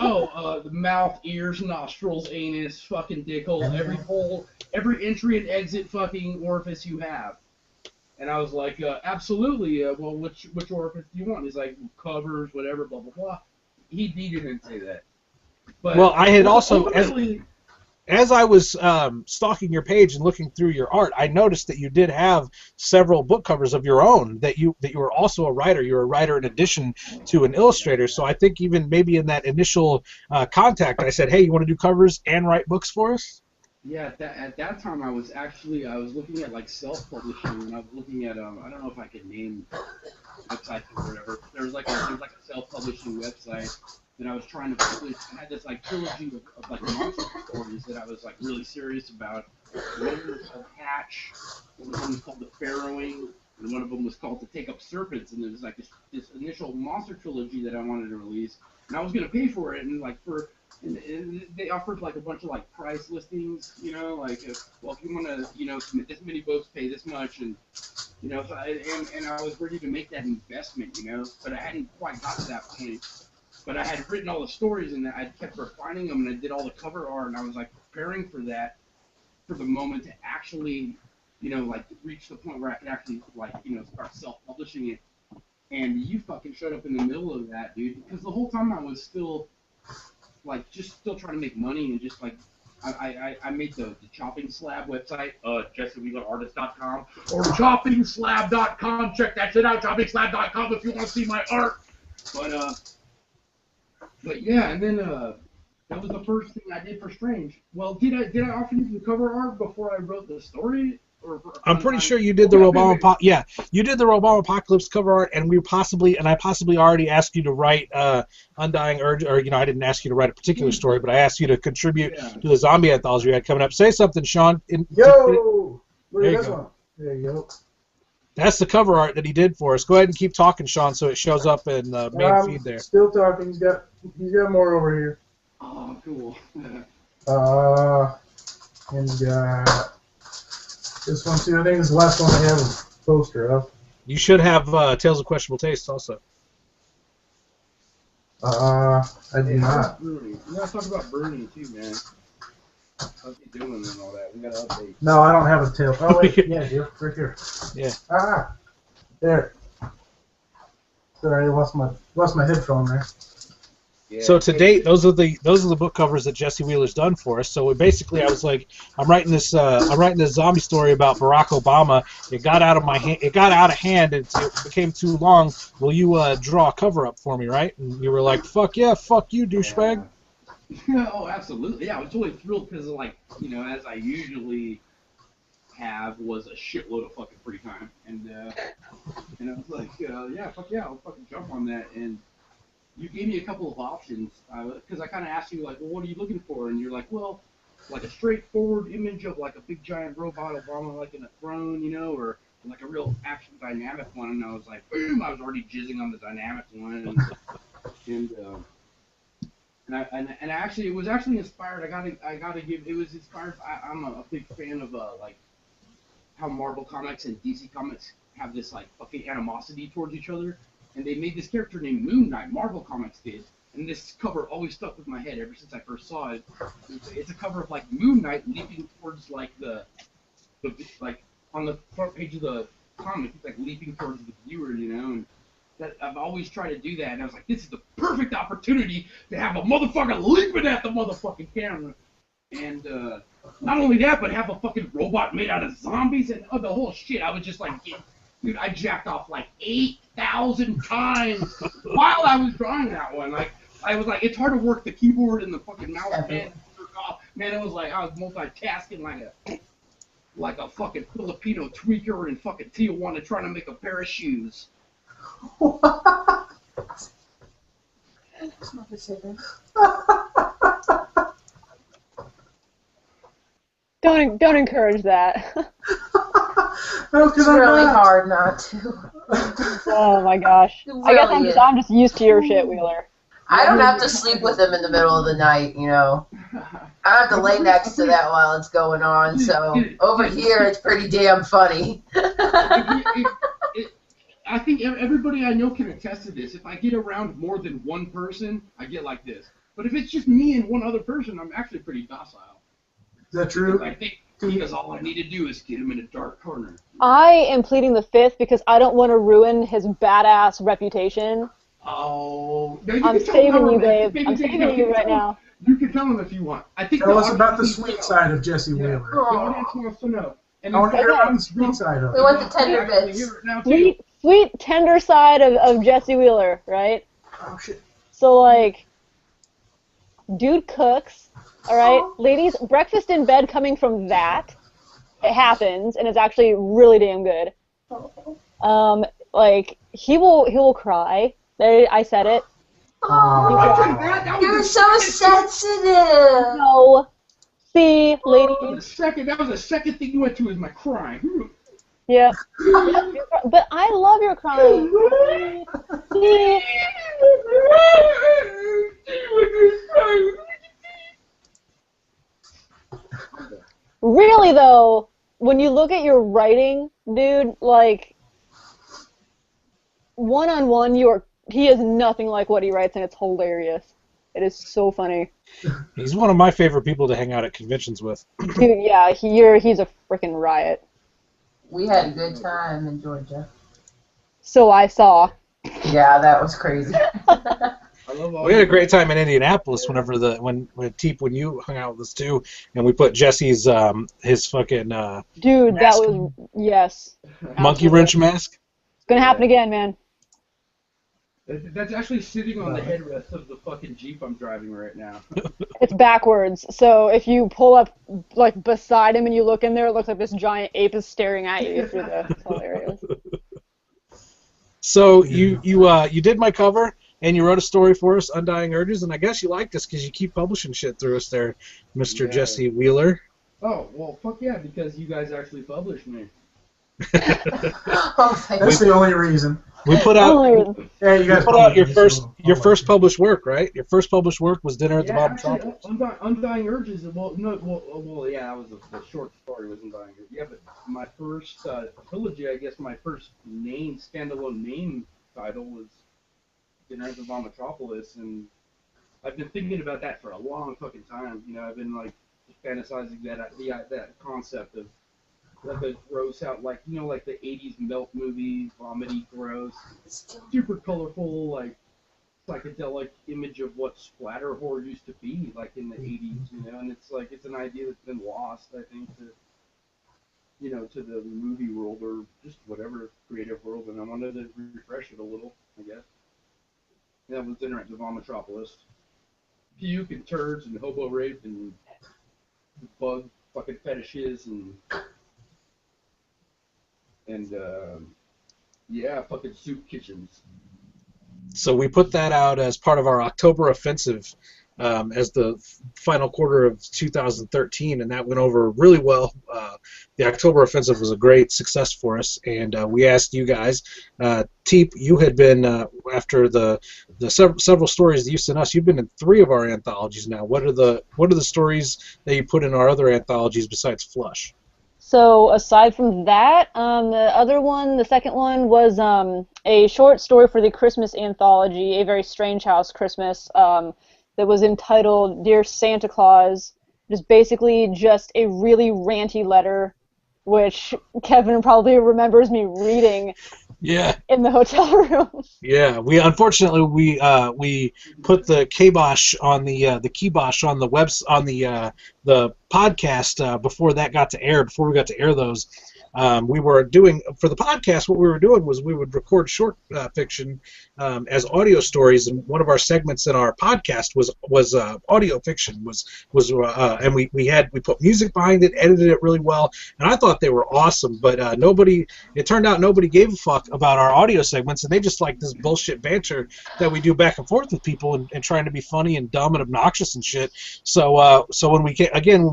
the mouth, ears, nostrils, anus, fucking dick hole, every hole, every entry and exit fucking orifice you have. And I was like, absolutely. Well, which orifice do you want? He's like, covers, whatever, blah blah blah. He didn't say that. But well, I had also, as I was stalking your page and looking through your art, I noticed that you did have several book covers of your own. That you were also a writer. You're a writer in addition to an illustrator. So I think even maybe in that initial contact, I said, "Hey, you want to do covers and write books for us?" Yeah, at that time I was looking at like self-publishing, and I was looking at I don't know if I could name websites or whatever. There was like a self-publishing website that I was trying to publish. I had this like trilogy of like monster stories that I was like really serious about. One of them was called Hatch, one of them was called The Farrowing, and one of them was called To Take Up Serpents. And there was like this initial monster trilogy that I wanted to release, and I was gonna pay for it, and and they offered like a bunch of like price listings, you know, like if you want to, you know, submit this many books, pay this much, and you know, and I was ready to make that investment, you know, but I hadn't quite got to that point. But I had written all the stories, and I kept refining them, and I did all the cover art, and I was like preparing for the moment to actually, you know, like reach the point where I could actually like, you know, start self-publishing it. And you fucking showed up in the middle of that, dude, because the whole time I was still still trying to make money, and just like I made the chopping slab website, JesseWheelerArtist.com or choppingslab.com. Check that shit out, choppingslab.com, if you want to see my art. But yeah, and then that was the first thing I did for Strange. Well, did I offer you the cover art before I wrote the story? I'm pretty sure you did the you did the Robama Apocalypse cover art, and I possibly already asked you to write Undying Urge, or, you know, I didn't ask you to write a particular story, but I asked you to contribute to the zombie anthology you had coming up. Say something, Sean. Yo! Look at this one. There you go. That's the cover art that he did for us. Go ahead and keep talking, Sean, so it shows up in the main feed there. Still talking. He's got more over here. Oh, cool. And he's got this one too. I think this is the last one I have a poster of. You should have Tales of Questionable Taste also. I do not. We gotta talk about Bernie too, man. How's he doing and all that? We gotta update. No, I don't have a tail. Oh wait, yeah, here, right here. Yeah. There. Sorry, I lost my headphone there. Yeah. So to date, those are the book covers that Jesse Wheeler's done for us. So basically, I was like, I'm writing this zombie story about Barack Obama. It got out of my hand. It got out of hand. It became too long. Will you draw a cover up for me, right? And you were like, fuck yeah, fuck you, douchebag. Yeah. Oh, absolutely. Yeah, I was totally thrilled because, like, you know, as I usually have, was a shitload of fucking free time, and I was like, yeah, fuck yeah, I'll fucking jump on that. And you gave me a couple of options, because I kind of asked you, like, well, what are you looking for? And you're like, well, like a straightforward image of, like, a big giant robot Obama, like, in a throne, you know, or like a real action dynamic one. And I was like, boom, I was already jizzing on the dynamic one. And I actually, it was actually inspired. I gotta give, it was inspired. I'm a big fan of, like, how Marvel Comics and DC Comics have this, like, fucking animosity towards each other. And they made this character named Moon Knight, Marvel Comics did. And this cover always stuck with my head ever since I first saw it. It's a cover of, like, Moon Knight leaping towards, like, like, on the front page of the comic, like, leaping towards the viewer, you know? And that I've always tried to do that. And I was like, this is the perfect opportunity to have a motherfucker leaping at the motherfucking camera. And not only that, but have a fucking robot made out of zombies and the whole shit. I was just like, dude, I jacked off like 8,000 times while I was drawing that one. Like, I was like, it's hard to work the keyboard and the fucking mouse, man. Man, it was like I was multitasking like a fucking Filipino tweaker in fucking Tijuana trying to make a pair of shoes. Don't encourage that. It's really hard not to. Oh my gosh. It I guess really I'm just used to your shit, Wheeler. I don't have to sleep with him in the middle of the night, you know. I have to lay next to that while it's going on, so over here it's pretty damn funny. I think everybody I know can attest to this. If I get around more than one person, I get like this. But if it's just me and one other person, I'm actually pretty docile. Is that true? Because I think because all I need to do is get him in a dark corner. I am pleading the fifth because I don't want to ruin his badass reputation. Oh, I'm saving you, babe. I'm saving you right now. You can tell him if you want. I think tell us about the sweet side of Jesse Wheeler. The audience wants to know. And I want to hear about the sweet side of it. We want the tender bits. Sweet, tender side of Jesse Wheeler, right? Oh, shit. So, like, dude cooks, all right? Ladies, breakfast in bed coming from that, it happens, and it's actually really damn good. Like, he will cry. I said it. You're so sensitive. No. See, ladies. That was the second thing you went to is my crying. Yeah. But I love your crying. See? Really, though, when you look at your writing, dude, like, one-on-one, he is nothing like what he writes, and it's hilarious. It is so funny. He's one of my favorite people to hang out at conventions with. Dude, yeah, he's a freaking riot. We had a good time in Georgia. So I saw. Yeah, that was crazy. We had a great time in Indianapolis when you hung out with us too, and we put Jesse's his fucking dude, that was yes. Monkey wrench mask. It's gonna happen again, man. That's actually sitting on the headrest of the fucking Jeep I'm driving right now. It's backwards, so if you pull up like beside him and you look in there, it looks like this giant ape is staring at you through it's hilarious. So you did my cover and you wrote a story for us, Undying Urges, and I guess you liked us because you keep publishing shit through us there, Mr. Yeah. Jesse Wheeler. Oh, well, fuck yeah, because you guys actually published me. That's the only reason. We put out yeah, you guys put out your first published work, right? Your first published work was Dinner at the Bottom Tropics. Undying Urges. Yeah, that was the short story was Undying Urges. Yeah, but my first trilogy, I guess my first standalone name title was Dinner at the Metropolis, and I've been thinking about that for a long fucking time. You know, I've been like fantasizing that concept of like a gross out, like, you know, like the 80s melt movie, vomity, gross, super colorful, like psychedelic image of what splatter horror used to be, like in the 80s, you know, and it's like, it's an idea that's been lost, I think, to the movie world or just whatever creative world, and I wanted to refresh it a little, I guess. And that was Dinner at the Metropolis. Puke and turds and hobo rape and bug fucking fetishes and fucking soup kitchens. So we put that out as part of our October offensive as the final quarter of 2013, and that went over really well. The October offensive was a great success for us, and we asked you guys. Tepe, you had been, after the several stories that you sent us, you've been in 3 of our anthologies now. What are the stories that you put in our other anthologies besides Flush? So aside from that, the second one was a short story for the Christmas anthology, A Very Strange House Christmas, that was entitled Dear Santa Claus. It is basically just a really ranty letter, which Kevin probably remembers me reading. Yeah. In the hotel room. Yeah, we put the kibosh on the podcast before that got to air. Before we got to air those, we were doing, for the podcast, what we were doing was we would record short fiction as audio stories, and one of our segments in our podcast was audio fiction, and we put music behind it, edited it really well, and I thought they were awesome, but it turned out nobody gave a fuck about our audio segments, and they just like this bullshit banter that we do back and forth with people and trying to be funny and dumb and obnoxious and shit. So when we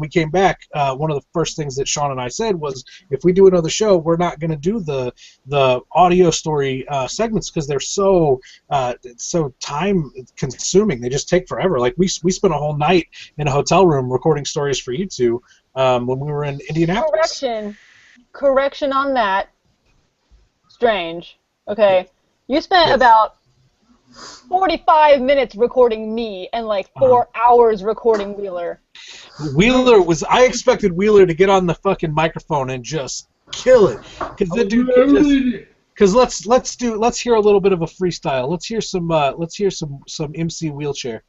came back, one of the first things that Sean and I said was, if we do another show, we're not going to do the audio story segments because they're so time consuming. They just take forever. Like we spent a whole night in a hotel room recording stories for you two when we were in Indianapolis. Correction on that. Strange. Okay. You spent about 45 minutes recording me and like 4 hours recording Wheeler. I expected Wheeler to get on the fucking microphone and just kill it, because the dude can just. Because let's hear a little bit of a freestyle. Let's hear some MC Wheelchair.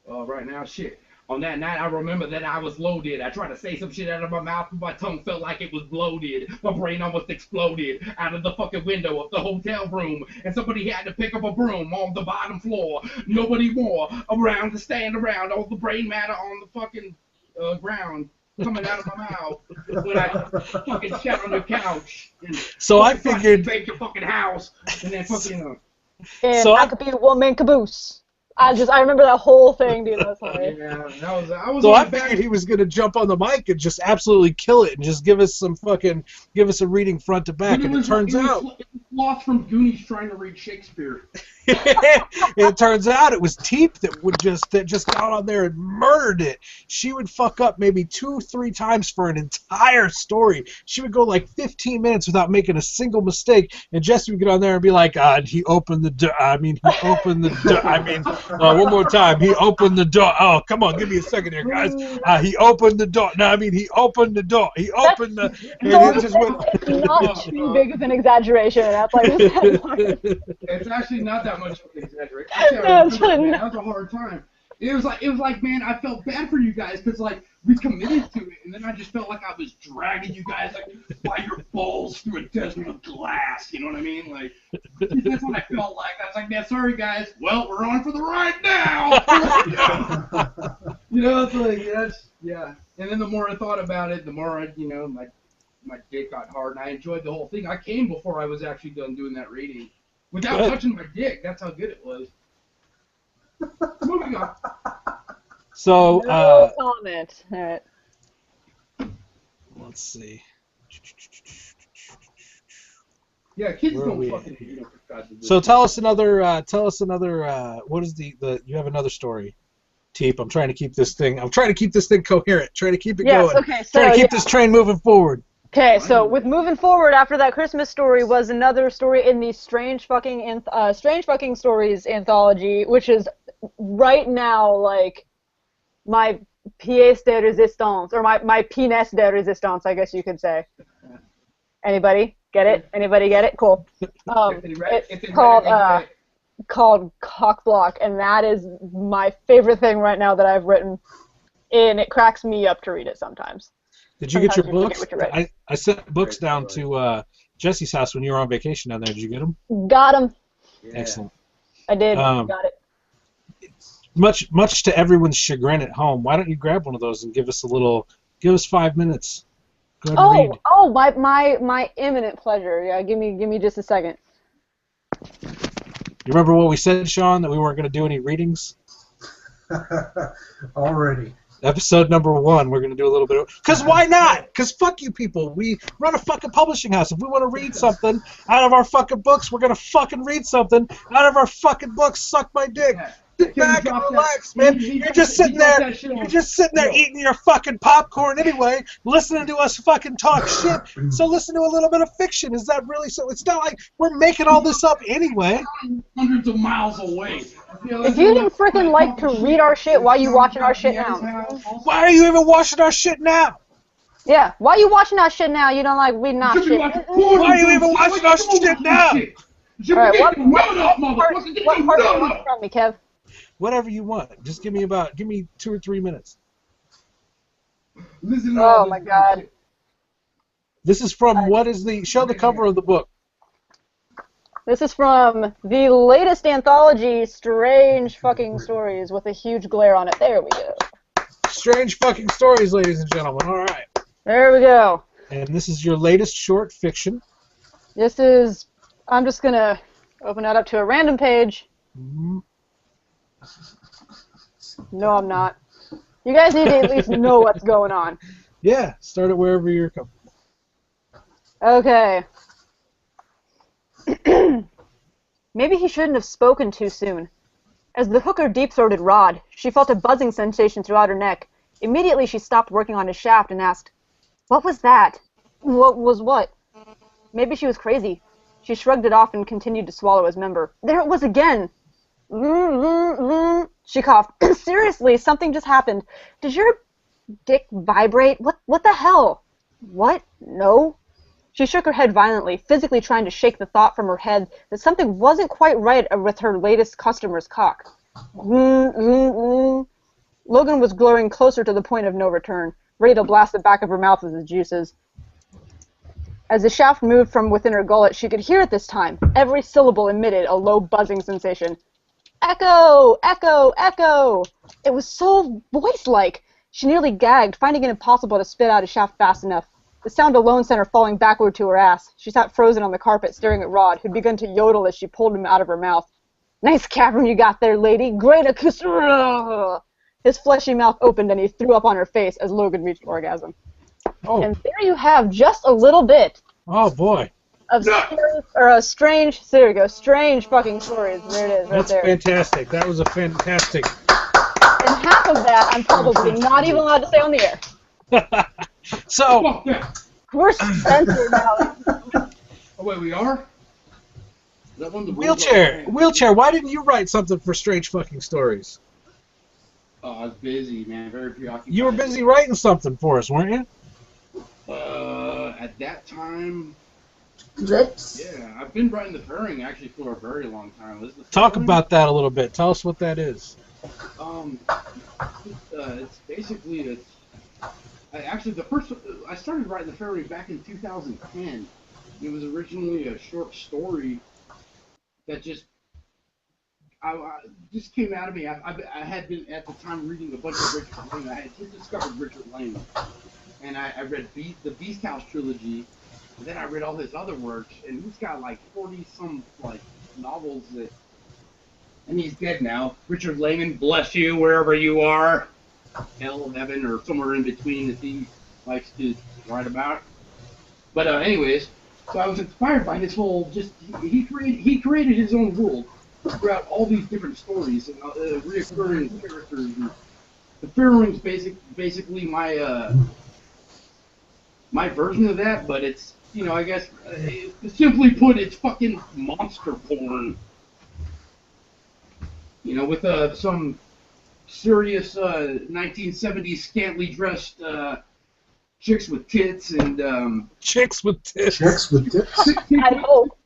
Right now, shit. On that night, I remember that I was loaded. I tried to say some shit out of my mouth, but my tongue felt like it was bloated. My brain almost exploded out of the fucking window of the hotel room, and somebody had to pick up a broom on the bottom floor. Nobody more around to stand around. All the brain matter on the fucking ground coming out of my mouth when I fucking sat on your couch. And so I figured bake your fucking house and then fucking. And I could be a one-man caboose. I remember that whole thing, dude. That's funny. Yeah, I figured he was gonna jump on the mic and just absolutely kill it and just give us a reading front to back. And it turns out it was Sloth from Goonies trying to read Shakespeare. It turns out it was Tepe that just got on there and murdered it. She would fuck up maybe 2-3 times for an entire story. She would go like 15 minutes without making a single mistake, and Jesse would get on there and be like, he opened the door. One more time. He opened the door. Oh, come on, give me a second here, guys. He opened the door. No, he opened the door. He opened the. And it just went. Not too big of an exaggeration. That's like. It's actually not that much of an exaggeration. Actually, that was a hard time. It was like, man, I felt bad for you guys because like we committed to it, and then I just felt like I was dragging you guys like by your balls through a desert of glass. You know what I mean? Like that's what I felt like. I was like, man, sorry guys. Well, we're on for the ride now. It's like yeah. And then the more I thought about it, the more my dick got hard, and I enjoyed the whole thing. I came before I was actually done doing that reading. Without touching my dick, that's how good it was. Moving on. So, no comment. All right. Let's see. Yeah, kids don't fucking. So tell us another. What is you have another story, Tepe? I'm trying to keep this thing coherent. Trying to keep it going. Okay. So, trying to keep this train moving forward. Okay, so with moving forward after that Christmas story was another story in the Strange Fucking Stories anthology, which is right now like my pièce de résistance, or my pinesse de résistance, I guess you could say. Anybody get it? Anybody get it? Cool. It's called Cock Block, and that is my favorite thing right now that I've written, and it cracks me up to read it sometimes. Did you get your books? I sent books down to Jesse's house when you were on vacation down there. Did you get them? Got them. Yeah. Excellent. I did. Got it. Much to everyone's chagrin at home, why don't you grab one of those and give us 5 minutes? Go ahead and read. My imminent pleasure. Yeah, give me just a second. You remember what we said, Sean, that we weren't going to do any readings? Already. Episode number 1, we're going to do a little bit of... Because why not? Because fuck you people. We run a fucking publishing house. If we want to read something out of our fucking books, we're going to fucking read something out of our fucking books. Suck my dick. Sit back and relax, man. You're just sitting there eating your fucking popcorn anyway, listening to us fucking talk shit. So listen to a little bit of fiction. Is that really so? It's not like we're making all this up anyway. Hundreds of miles away. If you didn't freaking like to read our shit, why are you watching our shit now? Why are you even watching our shit now? Yeah, why are you watching our shit now? You don't like reading our shit. Why are you even watching our shit now? Alright, what part from me, Kev? Whatever you want. Just give me 2 or 3 minutes. Listen oh my god. This is from what is the show the cover of the book? This is from the latest anthology, Strange Fucking Stories, with a huge glare on it. There we go. Strange Fucking Stories, ladies and gentlemen. All right. There we go. And this is your latest short fiction. This is... I'm just going to open that up to a random page. Mm-hmm. No, I'm not. You guys need to at least know what's going on. Yeah, start it wherever you're comfortable. Okay. Maybe he shouldn't have spoken too soon. As the hooker deep-throated Rod, she felt a buzzing sensation throughout her neck. Immediately she stopped working on his shaft and asked, "What was that?" "What was what?" Maybe she was crazy. She shrugged it off and continued to swallow his member. There it was again! She coughed. Seriously, something just happened. Does your dick vibrate? What the hell? What? No? She shook her head violently, physically trying to shake the thought from her head that something wasn't quite right with her latest customer's cock. Logan was glowing closer to the point of no return, ready to blast the back of her mouth with his juices. As the shaft moved from within her gullet, she could hear it this time. Every syllable emitted a low buzzing sensation. Echo! Echo! Echo! It was so voice-like. She nearly gagged, finding it impossible to spit out a shaft fast enough. The sound alone sent her falling backward to her ass. She sat frozen on the carpet, staring at Rod, who'd begun to yodel as she pulled him out of her mouth. Nice cavern you got there, lady. Great a kiss. His fleshy mouth opened and he threw up on her face as Logan reached orgasm. Oh. And there you have just a little bit. Oh, boy. Of strange, there we go, Strange Fucking Stories. There it is, right That's there. fantastic. That was a fantastic. And half of that I'm probably not even allowed to say on the air. So, we're censored now. Oh, wait, we are? That one the Wheelchair, why didn't you write something for Strange Fucking Stories? Oh, I was busy, man. Very preoccupied. You were busy writing something for us, weren't you? At that time... Lips? Yeah, I've been writing the Fairing actually for a very long time. Talk about that a little bit. Tell us what that is. It's basically I started writing the Fairing back in 2010. It was originally a short story that just came out of me. I had been at the time reading a bunch of Richard Lane. I had just discovered Richard Lane, and I read the Beast House trilogy. And then I read all his other works, and he's got like 40-some like novels and he's dead now. Richard Lehman, bless you wherever you are, hell, heaven, or somewhere in between that he likes to write about. But anyways, so I was inspired by this whole he created his own world throughout all these different stories and reoccurring characters. And the Fairing's basically my version of that, but it's. I guess, simply put, it's fucking monster porn. With some serious 1970s scantily dressed chicks with tits and... Chicks with tits. Chicks with tits? I hope.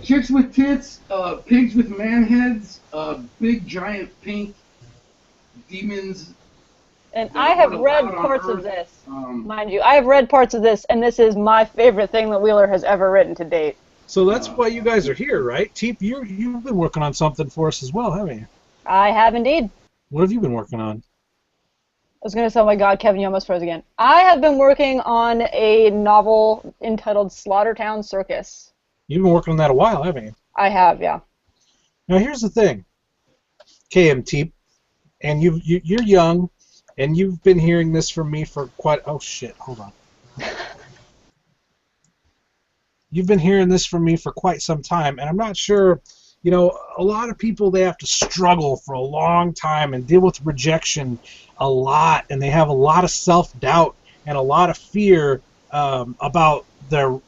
Chicks with tits, pigs with man heads, big giant pink demons... And I have read parts of this, mind you. I have read parts of this, and this is my favorite thing that Wheeler has ever written to date. So that's why you guys are here, right? Tepe, you've been working on something for us as well, haven't you? I have indeed. What have you been working on? I was going to say, oh my god, Kevin, you almost froze again. I have been working on a novel entitled Slaughtertown Circus. You've been working on that a while, haven't you? I have, yeah. Now here's the thing, KM Tepe, and you're young. And you've been hearing this from me for quite... Oh, shit. Hold on. You've been hearing this from me for quite some time, and I'm not sure... a lot of people, they have to struggle for a long time and deal with rejection a lot, and they have a lot of self-doubt and a lot of fear about their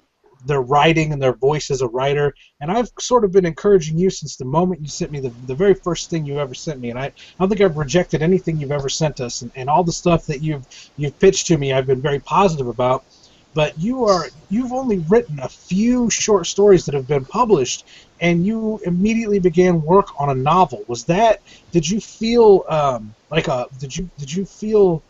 writing and their voice as a writer. And I've sort of been encouraging you since the moment you sent me the very first thing you ever sent me. And I don't think I've rejected anything you've ever sent us. And all the stuff that you've pitched to me, I've been very positive about. But you've only written a few short stories that have been published, and you immediately began work on a novel. Did you feel did you feel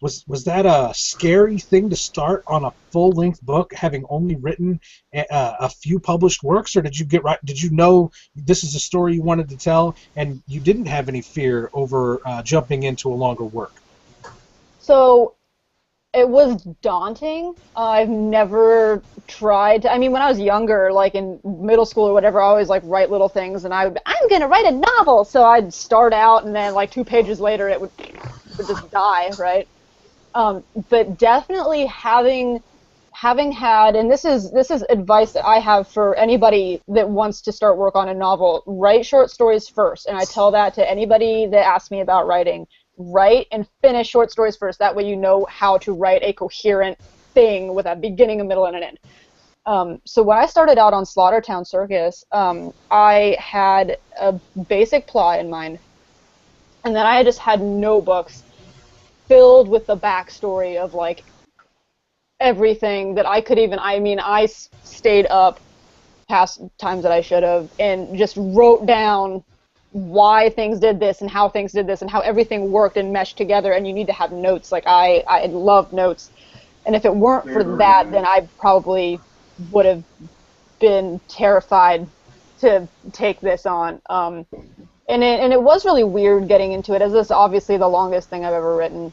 Was that a scary thing to start on a full-length book, having only written a few published works, or did you know this is a story you wanted to tell, and you didn't have any fear over jumping into a longer work? So it was daunting. I've never tried to, I mean, when I was younger, like in middle school or whatever, I always like write little things, and I'm going to write a novel. So I'd start out, and then like 2 pages later, it would just die, right? But definitely having had, and this is advice that I have for anybody that wants to start work on a novel: write short stories first. And I tell that to anybody that asks me about writing. Write and finish short stories first. That way you know how to write a coherent thing with a beginning, a middle, and an end. So when I started out on Slaughtertown Circus, I had a basic plot in mind, and then I just had notebooks filled with the backstory of like everything that I could even. I mean, I stayed up past times that I should have and just wrote down why things did this and how things did this and how everything worked and meshed together. And you need to have notes. Like I love notes, and if it weren't for that, then I probably would have been terrified to take this on. And it was really weird getting into it, as this is obviously the longest thing I've ever written.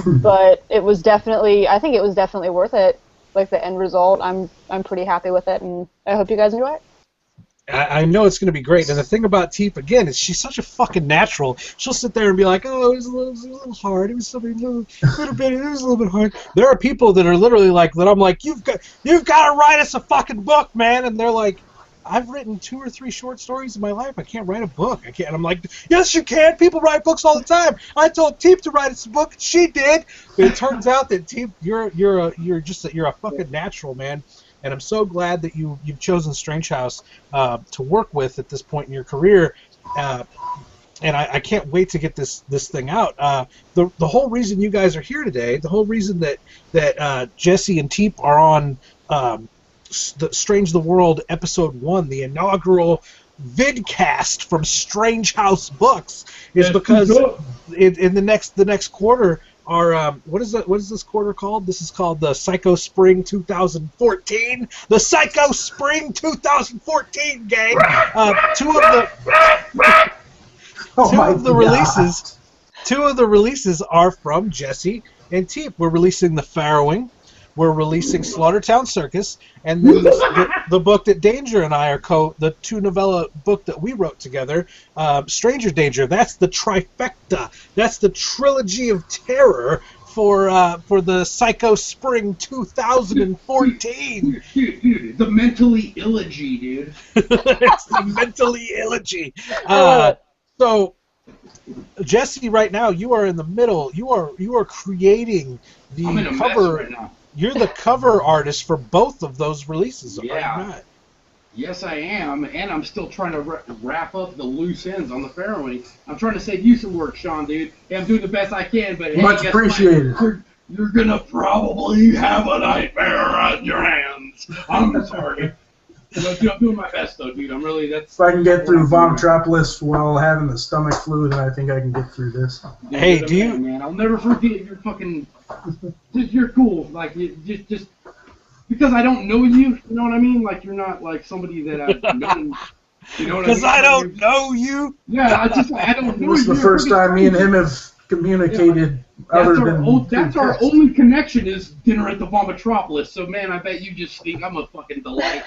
But it was definitely, I think it was definitely worth it. Like the end result, I'm pretty happy with it, and I hope you guys enjoy it. I know it's going to be great. And the thing about Tepe, again, is she's such a fucking natural. She'll sit there and be like, oh, it was a little hard. It was something a little bit. It was a little bit hard. There are people that are literally like, that I'm like, you've got to write us a fucking book, man. And they're like, I've written 2 or 3 short stories in my life. I can't write a book. I can't. And I'm like, yes, you can. People write books all the time. I told Tepe to write us a book. She did. But it turns out that Tepe, you're a fucking natural, man. And I'm so glad that you've chosen Strange House to work with at this point in your career. And I can't wait to get this thing out. The whole reason you guys are here today, the whole reason that Jesse and Tepe are on the Strange the World Episode 1, the inaugural vidcast from Strange House Books, is because in the next quarter. What is this quarter called? This is called the Psycho Spring 2014. The Psycho Spring 2014 gang. Two of the releases are from Jesse and Tepe. We're releasing The Farrowing. We're releasing Slaughtertown Circus, and then the book that Danger and I the 2-novella book that we wrote together, Stranger Danger. That's the trifecta. That's the trilogy of terror for the Psycho Spring 2014. Dude, the mentally illogy, dude. It's the mentally illogy. So, Jesse, right now you are in the middle. You are creating the I'm in a cover mess right now. You're the cover artist for both of those releases, are you not? Yes, I am, and I'm still trying to wrap up the loose ends on the Farrowing. I'm trying to save you some work, Sean, dude. Hey, I'm doing the best I can, but much appreciated. You're gonna probably have a nightmare on your hands. I'm sorry. I'm doing my best, though, dude. If I can get through Vomitropolis while having the stomach flu, then I think I can get through this. Dude, hey, man, I'll never forget your fucking. You're cool. Like, just because I don't know you, you know what I mean? Like, you're not like somebody that I've known. You know what I mean? Because I don't know you. Yeah, I don't know you. This is the first time me and him have communicated. That's our only connection is dinner at the Vomitropolis. So, man, I bet you just think I'm a fucking delight.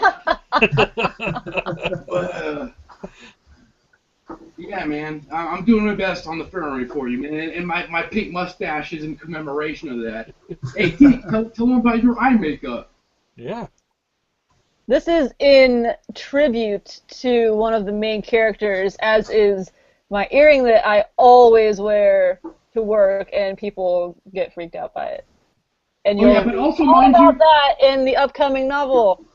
Yeah, man, I'm doing my best on the Ferrari for you, man, and my pink mustache is in commemoration of that. Hey, Keith, tell them about your eye makeup. Yeah. This is in tribute to one of the main characters, as is my earring that I always wear to work, and people get freaked out by it. And you'll but also all mind about you, that in the upcoming novel.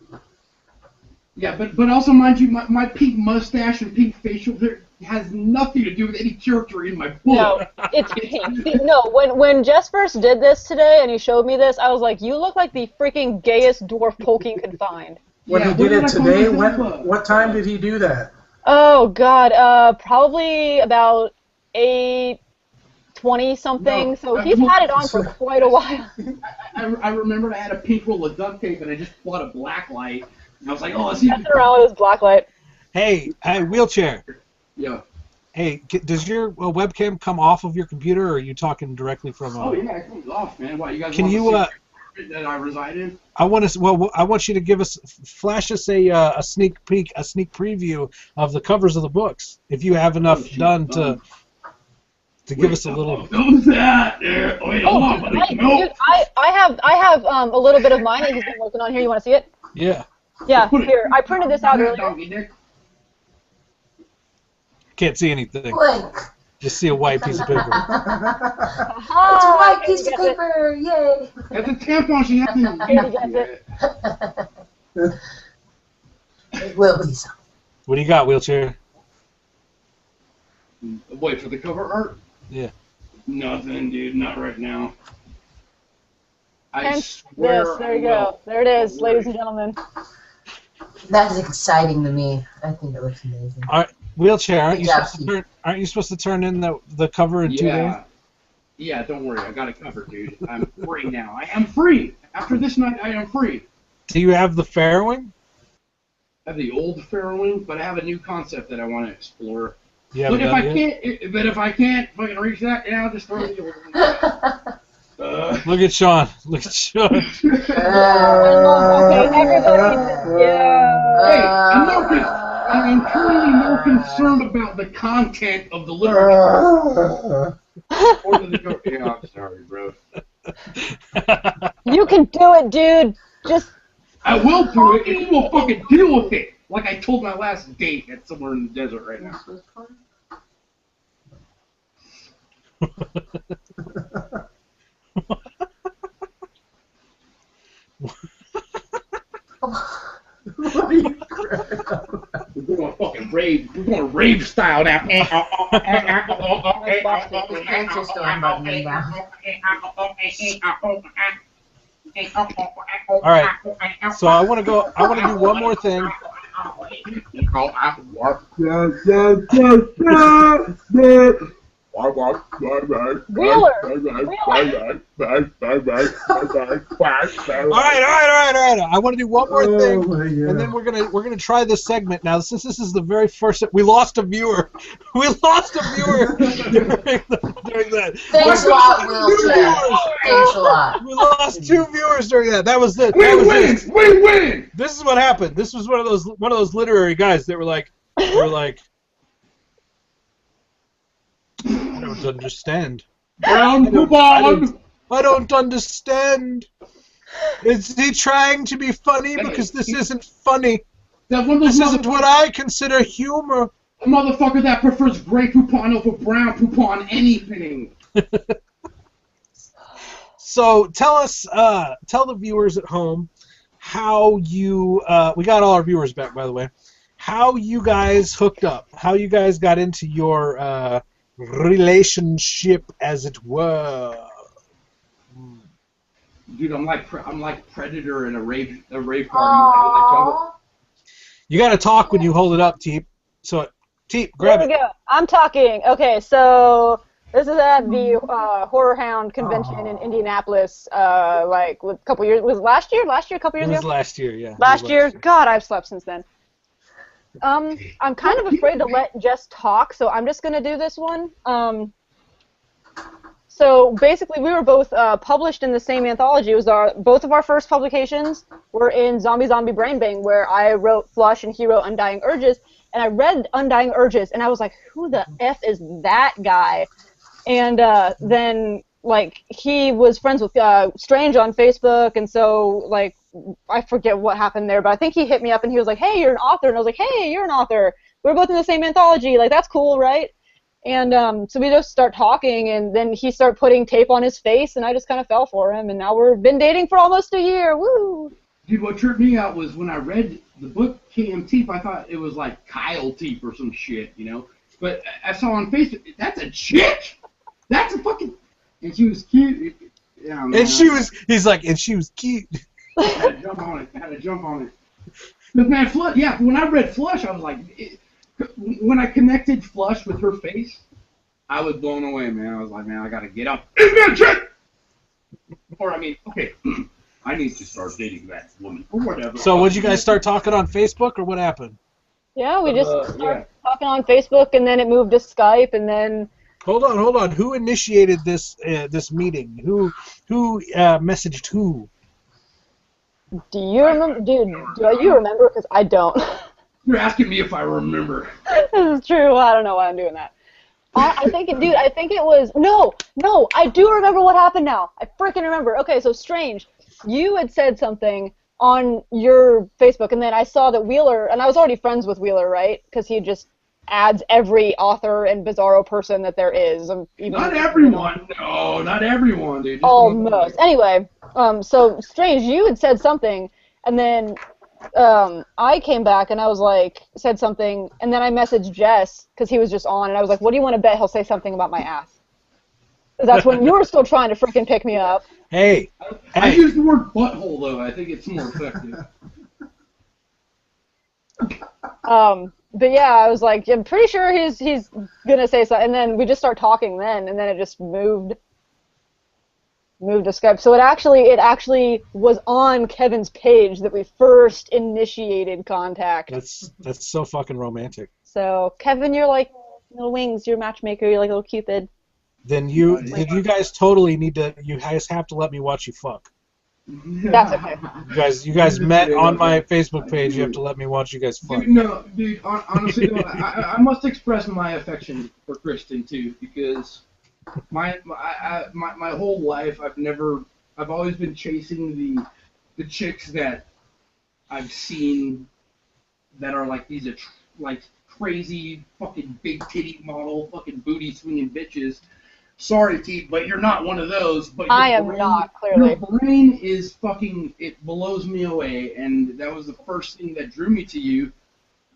Yeah, but also mind you, my pink mustache and pink facial hair has nothing to do with any character in my book. No, it's pink. No, when Jess first did this today and he showed me this, I was like, you look like the freaking gayest dwarf Tolkien could find. When he did it today, what time did he do that? Oh, God, probably about 8 20-something, No, so he's had it on for quite a while. I remembered I had a pink roll of duct tape, and I just bought a black light, and I was like, oh, let's see. Messing around with his blacklight. Hey, wheelchair. Yeah. Hey, does your webcam come off of your computer, or are you talking directly from? Oh yeah, it comes off, man. Why you guys Can want you? to see the apartment that I reside in? I want to. Well, I want you to flash us a sneak peek, a sneak preview of the covers of the books, if you have enough done to give us a little. Who's that? Wait, hold on, buddy. No. Dude, I have a little bit of mine that he's been working on here. You want to see it? Yeah. Yeah. Here, I printed this out earlier. Can't see anything. Blank. Just see a white piece of paper. It's a white piece of paper, yay! That's a tampon. She hasn't It will be something. What do you got, wheelchair? Wait for the cover art. Yeah. Nothing, dude. Not right now. I Hence swear. this. There you go. There it is, ladies and gentlemen. That's exciting to me. I think it looks amazing. All right, wheelchair. Aren't you Yeah, supposed to turn in the cover in 2 days? Yeah, don't worry. I got it covered, dude. I'm free now. I am free. After this night, I am free. Do you have the Fairwing? I have the old Ferrari, but I have a new concept that I want to explore. Yeah. But if I can't fucking reach that, yeah, I'll just throw the old one. Look at Sean. Look at Sean. Okay, everybody. Yeah. Hey, I'm truly more concerned about the content of the literature. Yeah, I'm sorry, bro. You can do it, dude. Just. I will do it if you will fucking deal with it. Like I told my last date at somewhere in the desert right now. What are you cracking up about? We're going fucking rave. We're going rave style now. Answer storm button down. All right. So I want to do one more thing. Wheeler. All right. I want to do one more thing, Oh, my God. and then we're gonna try this segment now. Since this is the very first, we lost a viewer. We lost a viewer during that. Thanks a lot, wheelchair. Thanks a lot. We lost 2 viewers during that. That was it. We win. This is what happened. This was one of those literary guys that were like, I don't understand. Brown coupon. I don't understand. Is he trying to be funny? Because this isn't funny. That's one of those This isn't what I consider humor. a motherfucker that prefers gray poupon over brown poupon anything. So tell the viewers at home how you, we got all our viewers back, by the way, how you guys hooked up, how you guys got into your relationship, as it were. Dude, I'm like Predator in a rave party. Aww. You got to talk when you hold it up, Teep. So, Teep, grab There it. we go. I'm talking. Okay, so this is at the Horror Hound convention in Indianapolis. Like a couple years. Was it last year? Last year? A couple years It was ago? last year, yeah. Last year? God, I've slept since then. I'm kind of afraid to let Jess talk, so I'm just gonna do this one. So basically, we were both published in the same anthology. It was both of our first publications were in Zombie Brain Bang, where I wrote Flush and he wrote Undying Urges. And I read Undying Urges, and I was like, who the F is that guy? And then, like, he was friends with Strange on Facebook, and so, like, I forget what happened there, but I think he hit me up, and he was like, hey, you're an author. And I was like, hey, you're an author. We're both in the same anthology. Like, that's cool, right? And so we just start talking, and then he started putting tape on his face, and I just kind of fell for him, and now we've been dating for almost a year. Woo! Dude, what tripped me out was when I read the book KM Teep, I thought it was like Kyle Teep or some shit, you know? But I saw on Facebook, that's a chick! That's a fucking... And she was cute. Yeah, man. And she was cute. I had to jump on it. But man, Flush, yeah, when I read Flush, I was like... when I connected Flush with her face, I was blown away, man. I was like, man, I gotta get up in that shit. Or I mean, okay, I need to start dating that woman or whatever. So, would you guys start talking on Facebook, or what happened? Yeah, we just started talking on Facebook, and then it moved to Skype, and then. Hold on. Who initiated this this meeting? Who messaged who? Do you remember, dude? Do you remember? Because I don't. You're asking me if I remember. This is true. I don't know why I'm doing that. I think it was, no, I do remember what happened now. I freaking remember. Okay, so Strange, you had said something on your Facebook, and then I saw that Wheeler, and I was already friends with Wheeler, right? Because he just adds every author and Bizarro person that there is. Not everyone. No, not everyone, dude. Almost. Anyway, so Strange, you had said something, and then I came back and I was like, said something, and then I messaged Jess because he was just on, and I was like, what do you want to bet he'll say something about my ass? Because that's when you were still trying to freaking pick me up. Hey. I use the word butthole, though. I think it's more effective. But yeah, I was like, I'm pretty sure he's gonna say something, and then we just start talking then, and then it just moved to Skype. So it actually was on Kevin's page that we first initiated contact. That's so fucking romantic. So Kevin, you're like little wings, you're a matchmaker, you're like a little Cupid. Then you guys totally need to. You guys have to let me watch you fuck. That's okay. You guys met on my Facebook page. You have to let me watch you guys fuck. Dude, honestly, though, I must express my affection for Kristen too, because my whole life I've always been chasing the chicks that I've seen that are like these like crazy fucking big titty model fucking booty swinging bitches. Sorry, T, but you're not one of those. But I am not, clearly. Your brain is fucking, it blows me away, and that was the first thing that drew me to you,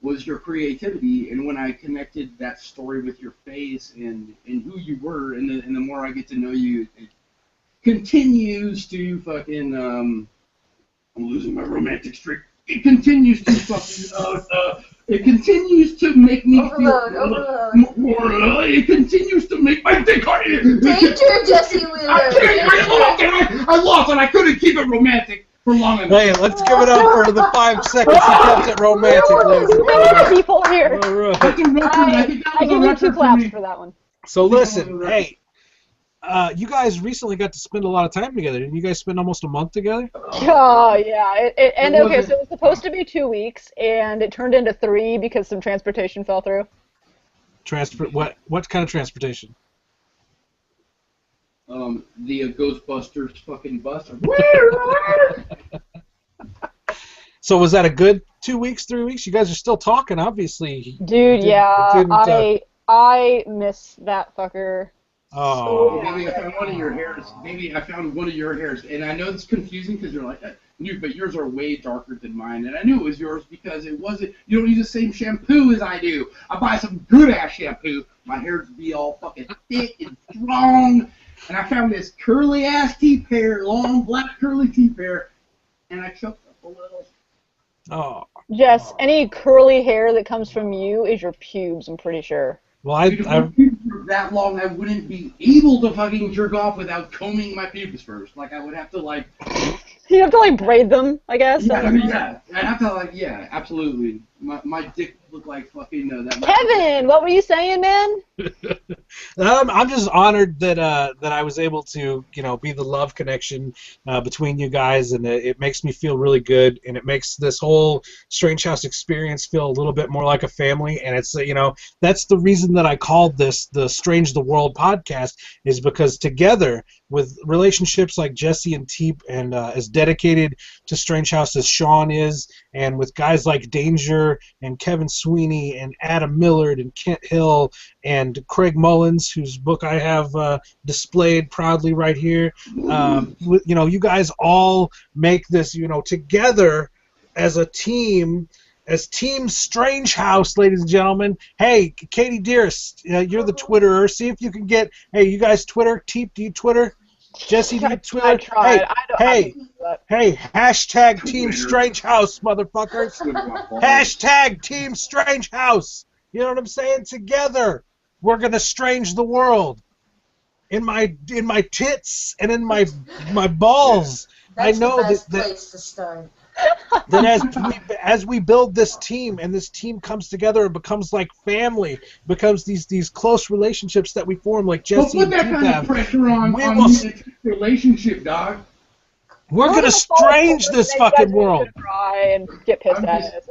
was your creativity. And when I connected that story with your face and who you were, and the more I get to know you, it continues to fucking, I'm losing my romantic streak. It continues to fucking, it continues to make me overload. more. It continues to make my dick hard. Danger, Jesse Wheeler. I lost and I couldn't keep it romantic for long enough. Hey, let's give it up for the 5 seconds he kept it romantic. People here. All right. I give you 2 claps for that one. So listen, hey, you guys recently got to spend a lot of time together. Didn't you guys spend almost a month together? Oh, yeah. Okay, so it was supposed to be 2 weeks, and it turned into 3 because some transportation fell through. What kind of transportation? The Ghostbusters fucking bus. So was that a good 2 weeks, 3 weeks? You guys are still talking, obviously. Dude, I miss that fucker. Oh. Maybe I found one of your hairs. And I know it's confusing because you're like, but yours are way darker than mine. And I knew it was yours because you don't use the same shampoo as I do. I buy some good ass shampoo. My hair's be all fucking thick and strong. And I found this curly ass teeth hair, long black curly teeth hair, and I choked up a little. Oh. Jess, any curly hair that comes from you is your pubes, I'm pretty sure. Well, if my pubes were that long, I wouldn't be able to fucking jerk off without combing my pubes first. Like, I would have to, like... You have to, like, braid them, I guess? Yeah, I'd have to, like, yeah, absolutely. My dick looked like fucking... Kevin, what were you saying, man? I'm just honored that I was able to, be the love connection between you guys, and it makes me feel really good, and it makes this whole Strange House experience feel a little bit more like a family. And it's that's the reason that I called this the Strange the World podcast, is because together with relationships like Jesse and Tepe, and as dedicated to Strange House as Sean is, and with guys like Danger and Kevin Sweeney and Adam Millard and Kent Hill and Craig Mullins, whose book I have displayed proudly right here. You guys all make this, together as a team, as Team Strange House, ladies and gentlemen. Hey, Katie Dearest, you're the Twitterer. See if you can get. Hey, you guys Twitter. Teep, do you Twitter? Jesse, do you Twitter? I tried. Hey, hashtag Team Strange House, motherfuckers. Hashtag Team Strange House. You know what I'm saying? Together. We're gonna strange the world. In my tits and in my balls. That's I know the best that place to start. as we build this team and this team comes together and becomes like family, becomes these close relationships that we form like Jesse Don't put and that Teep kind have. of pressure on me in a relationship, dog. We're gonna strange this fucking world. Cry and get pissed at us.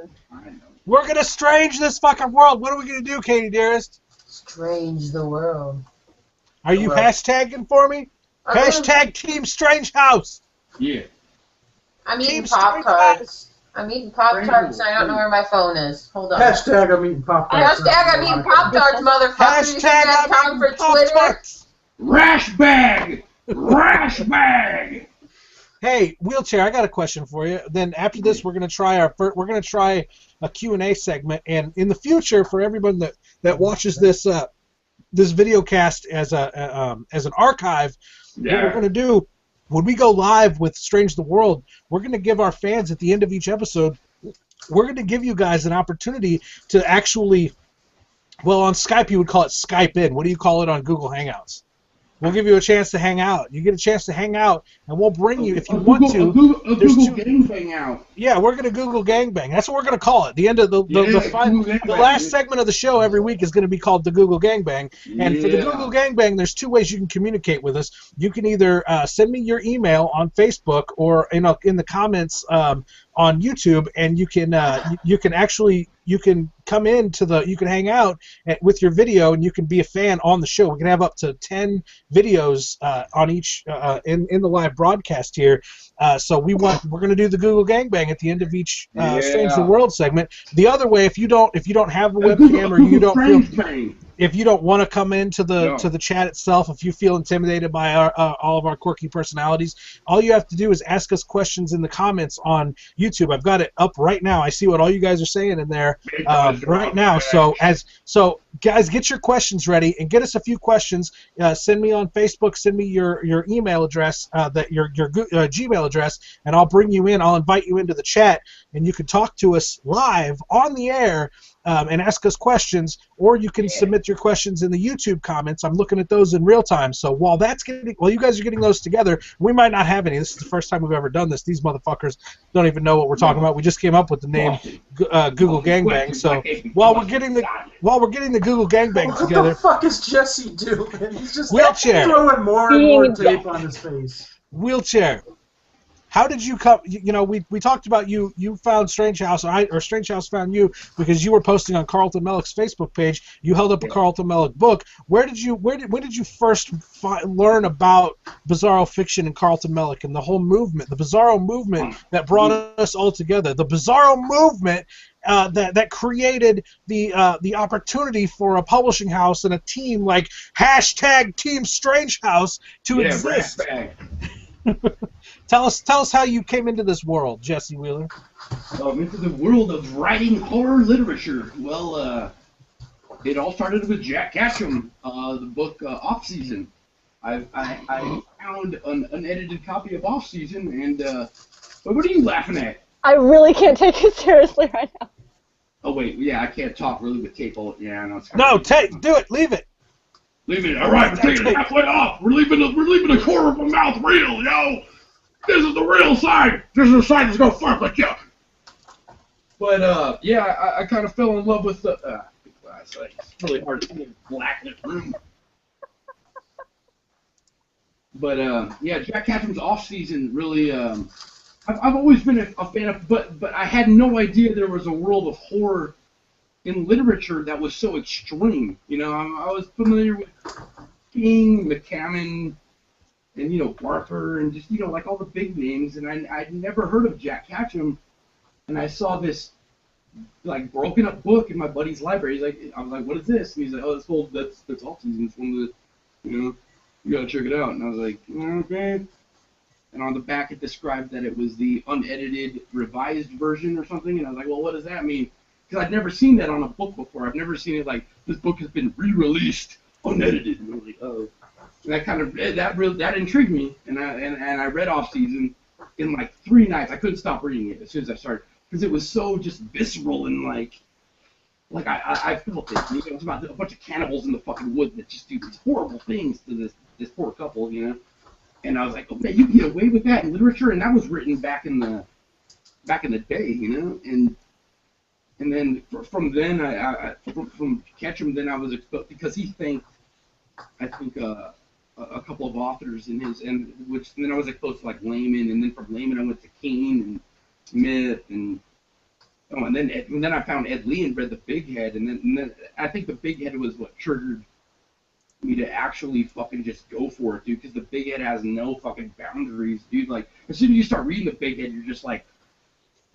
We're gonna strange this fucking world. What are we gonna do, Katie dearest? Strange the world. Are you hashtagging for me? Hashtag Team Strange House. Yeah. I'm eating Team Pop-Tarts. I'm eating Pop-Tarts and I don't know where my phone is. Hold on. Hashtag I'm eating Pop-Tarts. Hashtag I'm eating Pop-Tarts, motherfucker. You Hashtag have time for Twitter? Pop-Tarts. Rash bag! Rash bag! Hey, Wheelchair, I got a question for you. Then after this, we're gonna try a Q&A segment, and in the future, for everyone that watches this this video cast as an archive, what we're gonna do when we go live with Strange the World, we're gonna give our fans at the end of each episode, we're gonna give you guys an opportunity to actually, well, on Skype you would call it Skype in. What do you call it on Google Hangouts? We'll give you a chance to hang out. You get a chance to hang out, and we'll bring you, if you want to. A Google gangbang out. Yeah, we're going to Google gangbang. That's what we're going to call it. The end of the last segment of the show every week is going to be called the Google gangbang. And for the Google gangbang, there's two ways you can communicate with us. You can either send me your email on Facebook or in the comments on YouTube, and you can come in you can hang out with your video, and you can be a fan on the show. We can have up to 10 videos on each in the live broadcast here. So we're going to do the Google gangbang at the end of each Strange the World segment. The other way, if you don't have a webcam or you don't feel, if you don't want to come into the chat itself, if you feel intimidated by all of our quirky personalities, all you have to do is ask us questions in the comments on YouTube. I've got it up right now. I see what all you guys are saying in there right now. So guys, get your questions ready and get us a few questions. Send me on Facebook. Send me your email address, your Gmail address, and I'll bring you in. I'll invite you into the chat, and you can talk to us live on the air and ask us questions, or you can submit your questions in the YouTube comments. I'm looking at those in real time. So while you guys are getting those together, we might not have any. This is the first time we've ever done this. These motherfuckers don't even know what we're talking about. We just came up with the name Google Gangbang. So while we're getting the Google Gangbang together, what the fuck is Jesse doing? He's just Wheelchair. throwing more and more tape on his face. Wheelchair. How did you come? You know, we talked about you found Strange House, or Strange House found you because you were posting on Carlton Mellick's Facebook page. You held up a Carlton Mellick book. When did you first learn about Bizarro fiction and Carlton Mellick and the whole movement, the Bizarro movement that brought us all together, the Bizarro movement that created the opportunity for a publishing house and a team like hashtag Team Strange House to exist? Tell us how you came into this world, Jesse Wheeler. Into the world of writing horror literature. Well, it all started with Jack Ketchum, the book Off Season. I found an unedited copy of Off Season, and what are you laughing at? I really can't take it seriously right now. Oh wait, yeah, I can't talk really with tape. Yeah, I know. Do it. Leave it. Leave it. All right, we're taking it halfway off. We're leaving a quarter of a mouth reel, yo. This is the real side. This is the side that's gonna fuck with you. But I kind of fell in love with the. It's really hard to see black in this room. But Jack Ketchum's Off Season really. I've always been a fan of, but I had no idea there was a world of horror in literature that was so extreme. You know, I was familiar with King, McCammon, and Barker, and just like all the big names, and I'd never heard of Jack Ketchum, and I saw this like broken up book in my buddy's library. I was like, what is this? And he's like, oh, that's old. That's Off Season. It's one of the, you gotta check it out. And I was like, okay. And on the back it described that it was the unedited revised version or something, and I was like, well, what does that mean? Because I'd never seen that on a book before. I've never seen it like, this book has been re-released, unedited. And I was like, oh. And that intrigued me, and I read Off Season in like 3 nights. I couldn't stop reading it as soon as I started, because it was so just visceral and like like I felt it. You know, it was about a bunch of cannibals in the fucking woods that just do these horrible things to this poor couple, you know. And I was like, oh man, you can get away with that in literature, and that was written back in the day, you know. And then from then from Ketchum, then I was exposed because he thanked, I think, a couple of authors in his, and then I was exposed to like Layman, and then from Layman I went to Keane and Smith, and then I found Ed Lee and read The Big Head, and then I think The Big Head was what triggered me to actually fucking just go for it, dude, because The Big Head has no fucking boundaries, dude. Like, as soon as you start reading The Big Head, you're just like,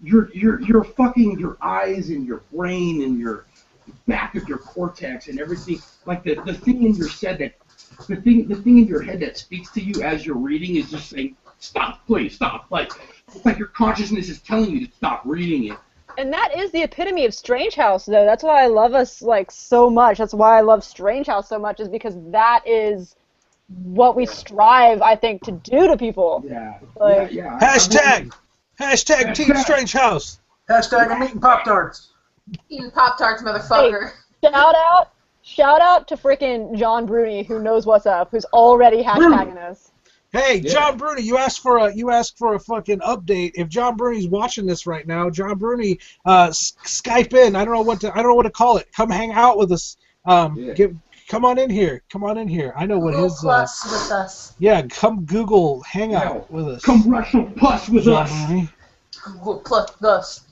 you're fucking your eyes and your brain and your back of your cortex and everything, like the thing in your head that speaks to you as you're reading is just saying, stop, please, stop. Like, it's like your consciousness is telling you to stop reading it. And that is the epitome of Strange House, though. That's why I love us, like, so much. That's why I love Strange House so much, is because that is what we strive, I think, to do to people. Yeah. Like, yeah. Hashtag Team Strange House. Hashtag I'm eating Pop-Tarts. Eating Pop-Tarts, motherfucker. Hey, shout out to frickin' John Bruni, who knows what's up, who's already hashtagging us. Hey, yeah. John Bruni, you asked for a fucking update. If John Bruni's watching this right now, John Bruni, Skype in. I don't know what to call it. Come hang out with us. Come on in here. I know what his. Plus with us. Yeah, come Google Hangout with us. Come Russian Plus with John us. Bruni. Google Plus us.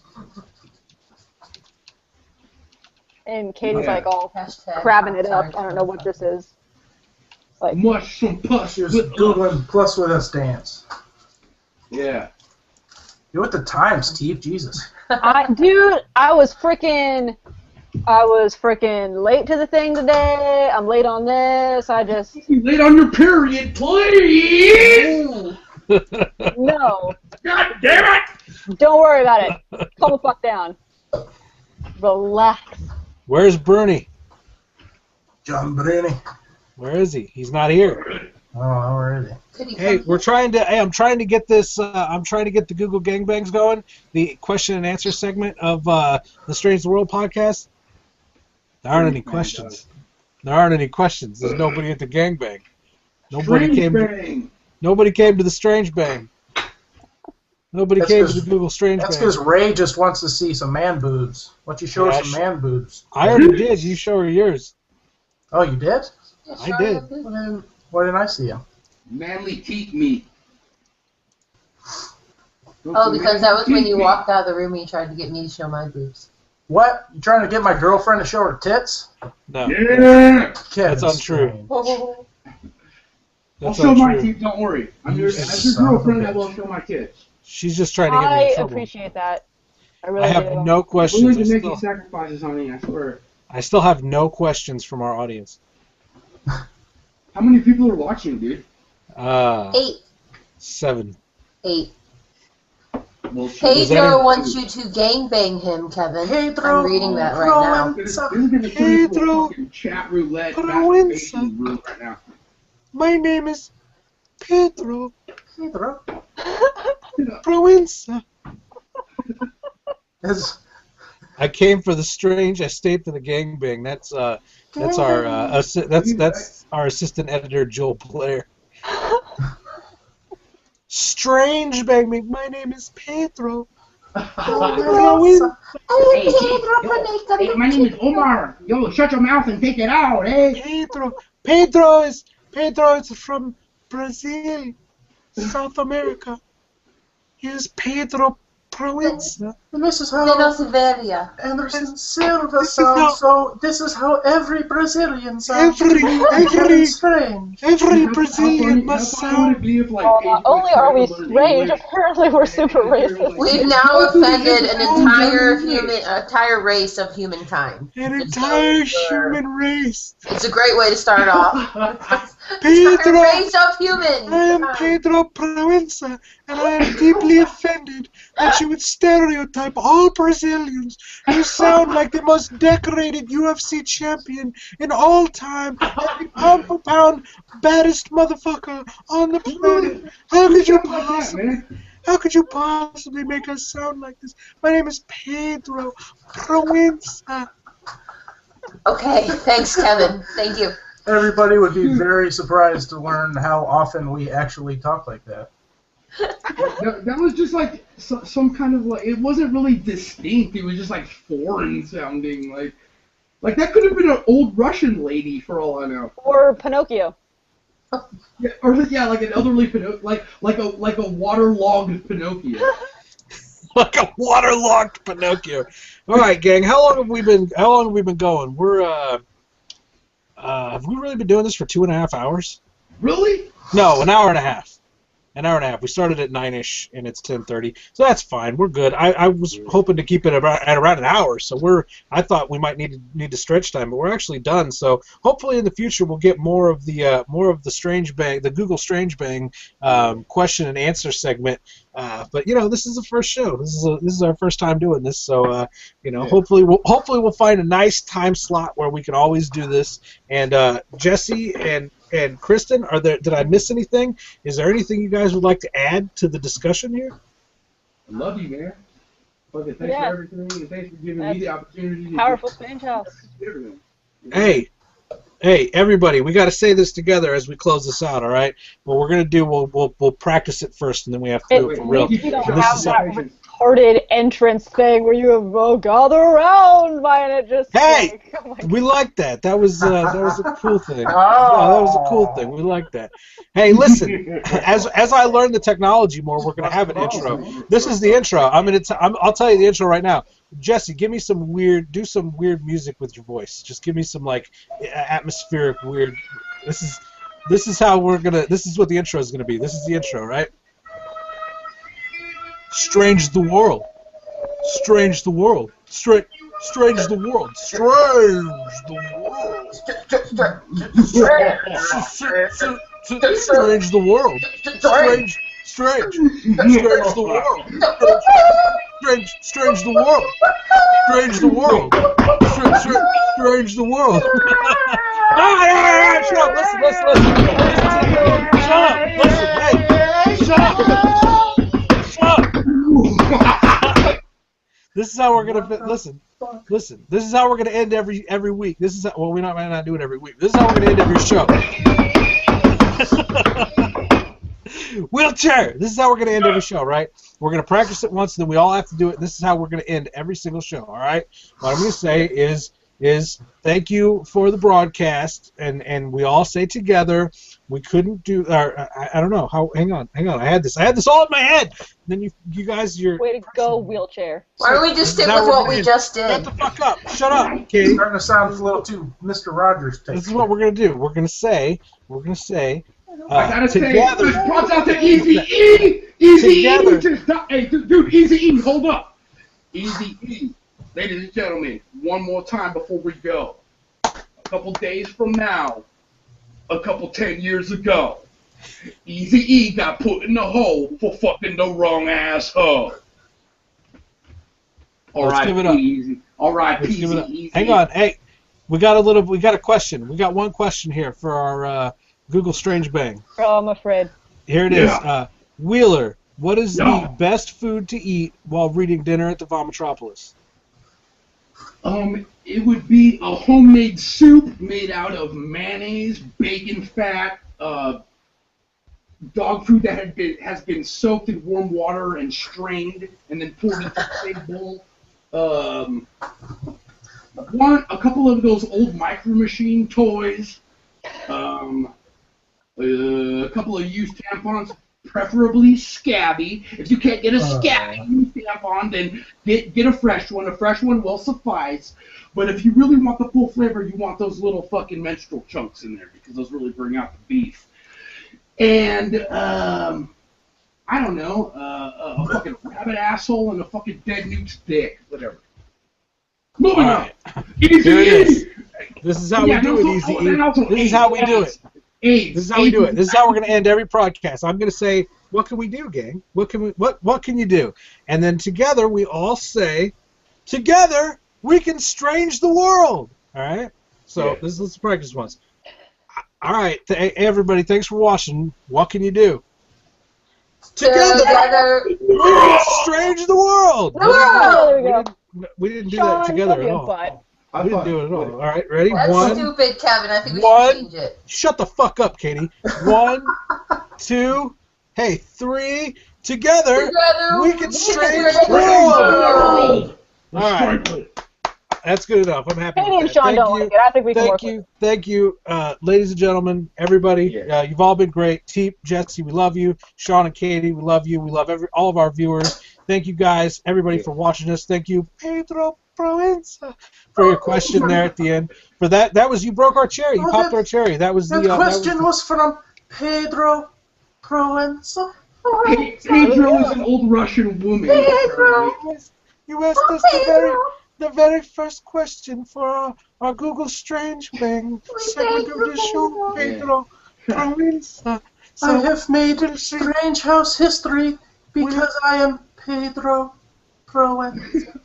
And Katie's like all crabbing it up. I don't know what this is. Like, Mushroom Plus Just with Googling Plus with us dance. Yeah. You're with the times, Steve. Jesus. I was freaking late to the thing today. I'm late on this. You late on your period, please. No. God damn it! Don't worry about it. Calm the fuck down. Relax. Where's Bruni? John Bruni. Where is he? He's not here. Oh, where is he? Hey, I'm trying to get this. I'm trying to get the Google Gangbangs going. The question and answer segment of the Strange The World podcast. There aren't any questions. There's nobody at the gangbang. Nobody came to the Strange Bang. Nobody came to the Google Strange Bang. That's because Ray just wants to see some man boobs. Why don't you show her some man boobs? I already did. You show her yours. Oh, you did? I did. Why didn't I see him? Manly teeth meat. Oh, because that was when you walked out of the room and you tried to get me to show my boobs. What? You trying to get my girlfriend to show her tits? No. Yeah. That's untrue. I'll show my teeth, don't worry. As your girlfriend, I will show my kids. She's just trying to get me in trouble. I appreciate that. I really I have do. no questions. We're willing to make these sacrifices, honey, I swear. I still have no questions from our audience. How many people are watching, dude? 8. 7. 8. Well, Pedro wants you to gangbang him, Kevin. I'm reading that right now. This is going to turn into a fucking chat roulette masturbation room right now. My name is Pedro. Pedro. Provenza. Is I came for the strange. I stayed for the gangbang. That's our assistant editor Joel Blair. Strange bang. My name is Pedro. Hey, my name is Omar. Yo, shut your mouth and take it out, hey. Pedro is from Brazil, South America. He is Pedro Provenza. And this is how Anderson Silva This is sounds. So this is how every Brazilian sounds. Every strange. Every Brazilian must sound. Not only are we strange, apparently we're super racist. We've now offended an entire race of humankind. An entire human race. It's a great way to start off. Pedro, A race of humans. I am Pedro Provenza, and I am deeply offended that you would stereotype all Brazilians. You sound like the most decorated UFC champion in all time, and the pound-for-pound baddest motherfucker on the planet. How could you possibly make us sound like this? My name is Pedro Provenza. Okay, thanks, Kevin. Thank you. Everybody would be very surprised to learn how often we actually talk like that. That was just like some kind of like, it wasn't really distinct. It was just like foreign sounding. Like that could have been an old Russian lady for all I know. Or Pinocchio. Yeah, or like an elderly Pinocchio, like a waterlogged Pinocchio. Like a waterlogged Pinocchio. All right, gang. How long have we been going? We're have we really been doing this for 2.5 hours? Really? No, an hour and a half. An hour and a half. We started at 9-ish, and it's 10:30, so that's fine. We're good. I was hoping to keep it at around an hour, so I thought we might need to stretch time, but we're actually done. So hopefully in the future we'll get more of the Strange Bang, the Google Strange Bang question and answer segment. But this is the first show. This is our first time doing this, so hopefully we'll find a nice time slot where we can always do this. And Jesse and Kristen, did I miss anything? Is there anything you guys would like to add to the discussion here? I love you, man. Okay, thanks for everything, and thanks for giving me the opportunity. Powerful Strange House. Hey, everybody, we got to say this together as we close this out, all right? What we're going to do, we'll practice it first, and then we have to do it for real. You don't have that retarded entrance thing where you have gather around, and it just we like that. That was a cool thing. Oh, that was a cool thing. We like that. Hey, listen, as I learn the technology more, we're going to have an intro. This is the intro. I'll tell you the intro right now. Jesse, do some weird music with your voice. Just give me some like atmospheric weird. This is how this is what the intro is gonna be. This is the intro, right? Strange the world. Strange the world. Strange the world. Strange the world. Strange the world. Strange the world. Strange the world. Strange the world. Strange the world. Shut up. Listen. Shut up. Listen. Hey. Shut up. This is how we're gonna listen. This is how we're gonna end every week. This is we might not do it every week. This is how we're gonna end every show. Wheelchair! This is how we're going to end every show, right? We're going to practice it once, and then we all have to do it. This is how we're going to end every single show, all right? What I'm going to say is thank you for the broadcast, and we all say together, we couldn't do, I don't know, hang on, I had this all in my head. And then you guys, way to go, Wheelchair. Why don't we just stick with what we just did? Shut the fuck up. Shut up, Katie. Starting to sound a little too Mr. Rogers type. This is what we're going to do. We're going to say, I gotta together. Say, props out to Eazy-E! Eazy-E! Hey, dude, Eazy-E, hold up! Eazy-E, ladies and gentlemen, one more time before we go. A couple days from now, a couple 10 years ago, Eazy-E got put in the hole for fucking the wrong asshole. Let's give it up. Easy. All right, Easy. Hang on, hey, we got a question. We got one question here for our Google Strange Bang. Oh, I'm afraid. Here it is. Wheeler, what is the best food to eat while reading Dinner at the Vomitropolis? It would be a homemade soup made out of mayonnaise, bacon fat, dog food that has been soaked in warm water and strained and then poured into a big bowl. A couple of those old Micro Machine toys. A couple of used tampons, preferably scabby. If you can't get a scabby used tampon, then get a fresh one. A fresh one will suffice. But if you really want the full flavor, you want those little fucking menstrual chunks in there because those really bring out the beef. And I don't know, a fucking rabbit asshole and a fucking dead nuke's dick, whatever. Moving on. Easy. This is how we do it, Easy. This is how we do it. AIDS. This is how we do it. This is how we're going to end every podcast. I'm going to say, what can we do, gang? What can you do? And then together we all say, together we can strange the world. All right? So let's practice once. All right, everybody, thanks for watching. What can you do? Together we can strange the world. There we go. We didn't do that together at all. I We didn't thought, do it at all. All right, ready? That's One. stupid, Kevin. I think we One. should change it. Shut the fuck up, Katie. 1, 2, hey, 3. Together, we can strange the world. All right. That's good enough. I'm happy Katie with and that. Sean don't like it. I think we can work with it. Thank you, ladies and gentlemen, everybody. You've all been great. Teep, Jesse, we love you. Sean and Katie, we love you. We love all of our viewers. Thank you guys, everybody, for watching us. Thank you, Pedro Proenza, for your question there at the end. For that was you broke our cherry. You popped our cherry. That was the question was from Pedro Proenza. Pedro is an old Russian woman. Pedro. You asked us the very first question for our Google Strange Bang segment of the show, Pedro Proenza. I have made Strange House history because I am Pedro Proenza.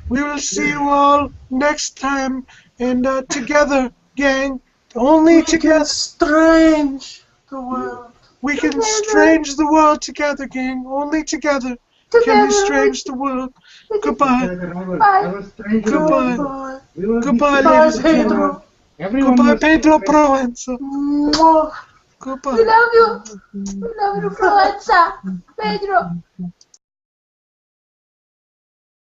We will see you all next time, and together, gang, only together. Strange the world. We can strange the world together, gang. Only together can we strange the world. Goodbye. Goodbye. Goodbye, ladies and gentlemen. Goodbye, Pedro Proenza. Goodbye. We love you. We love you, Proenza. Pedro.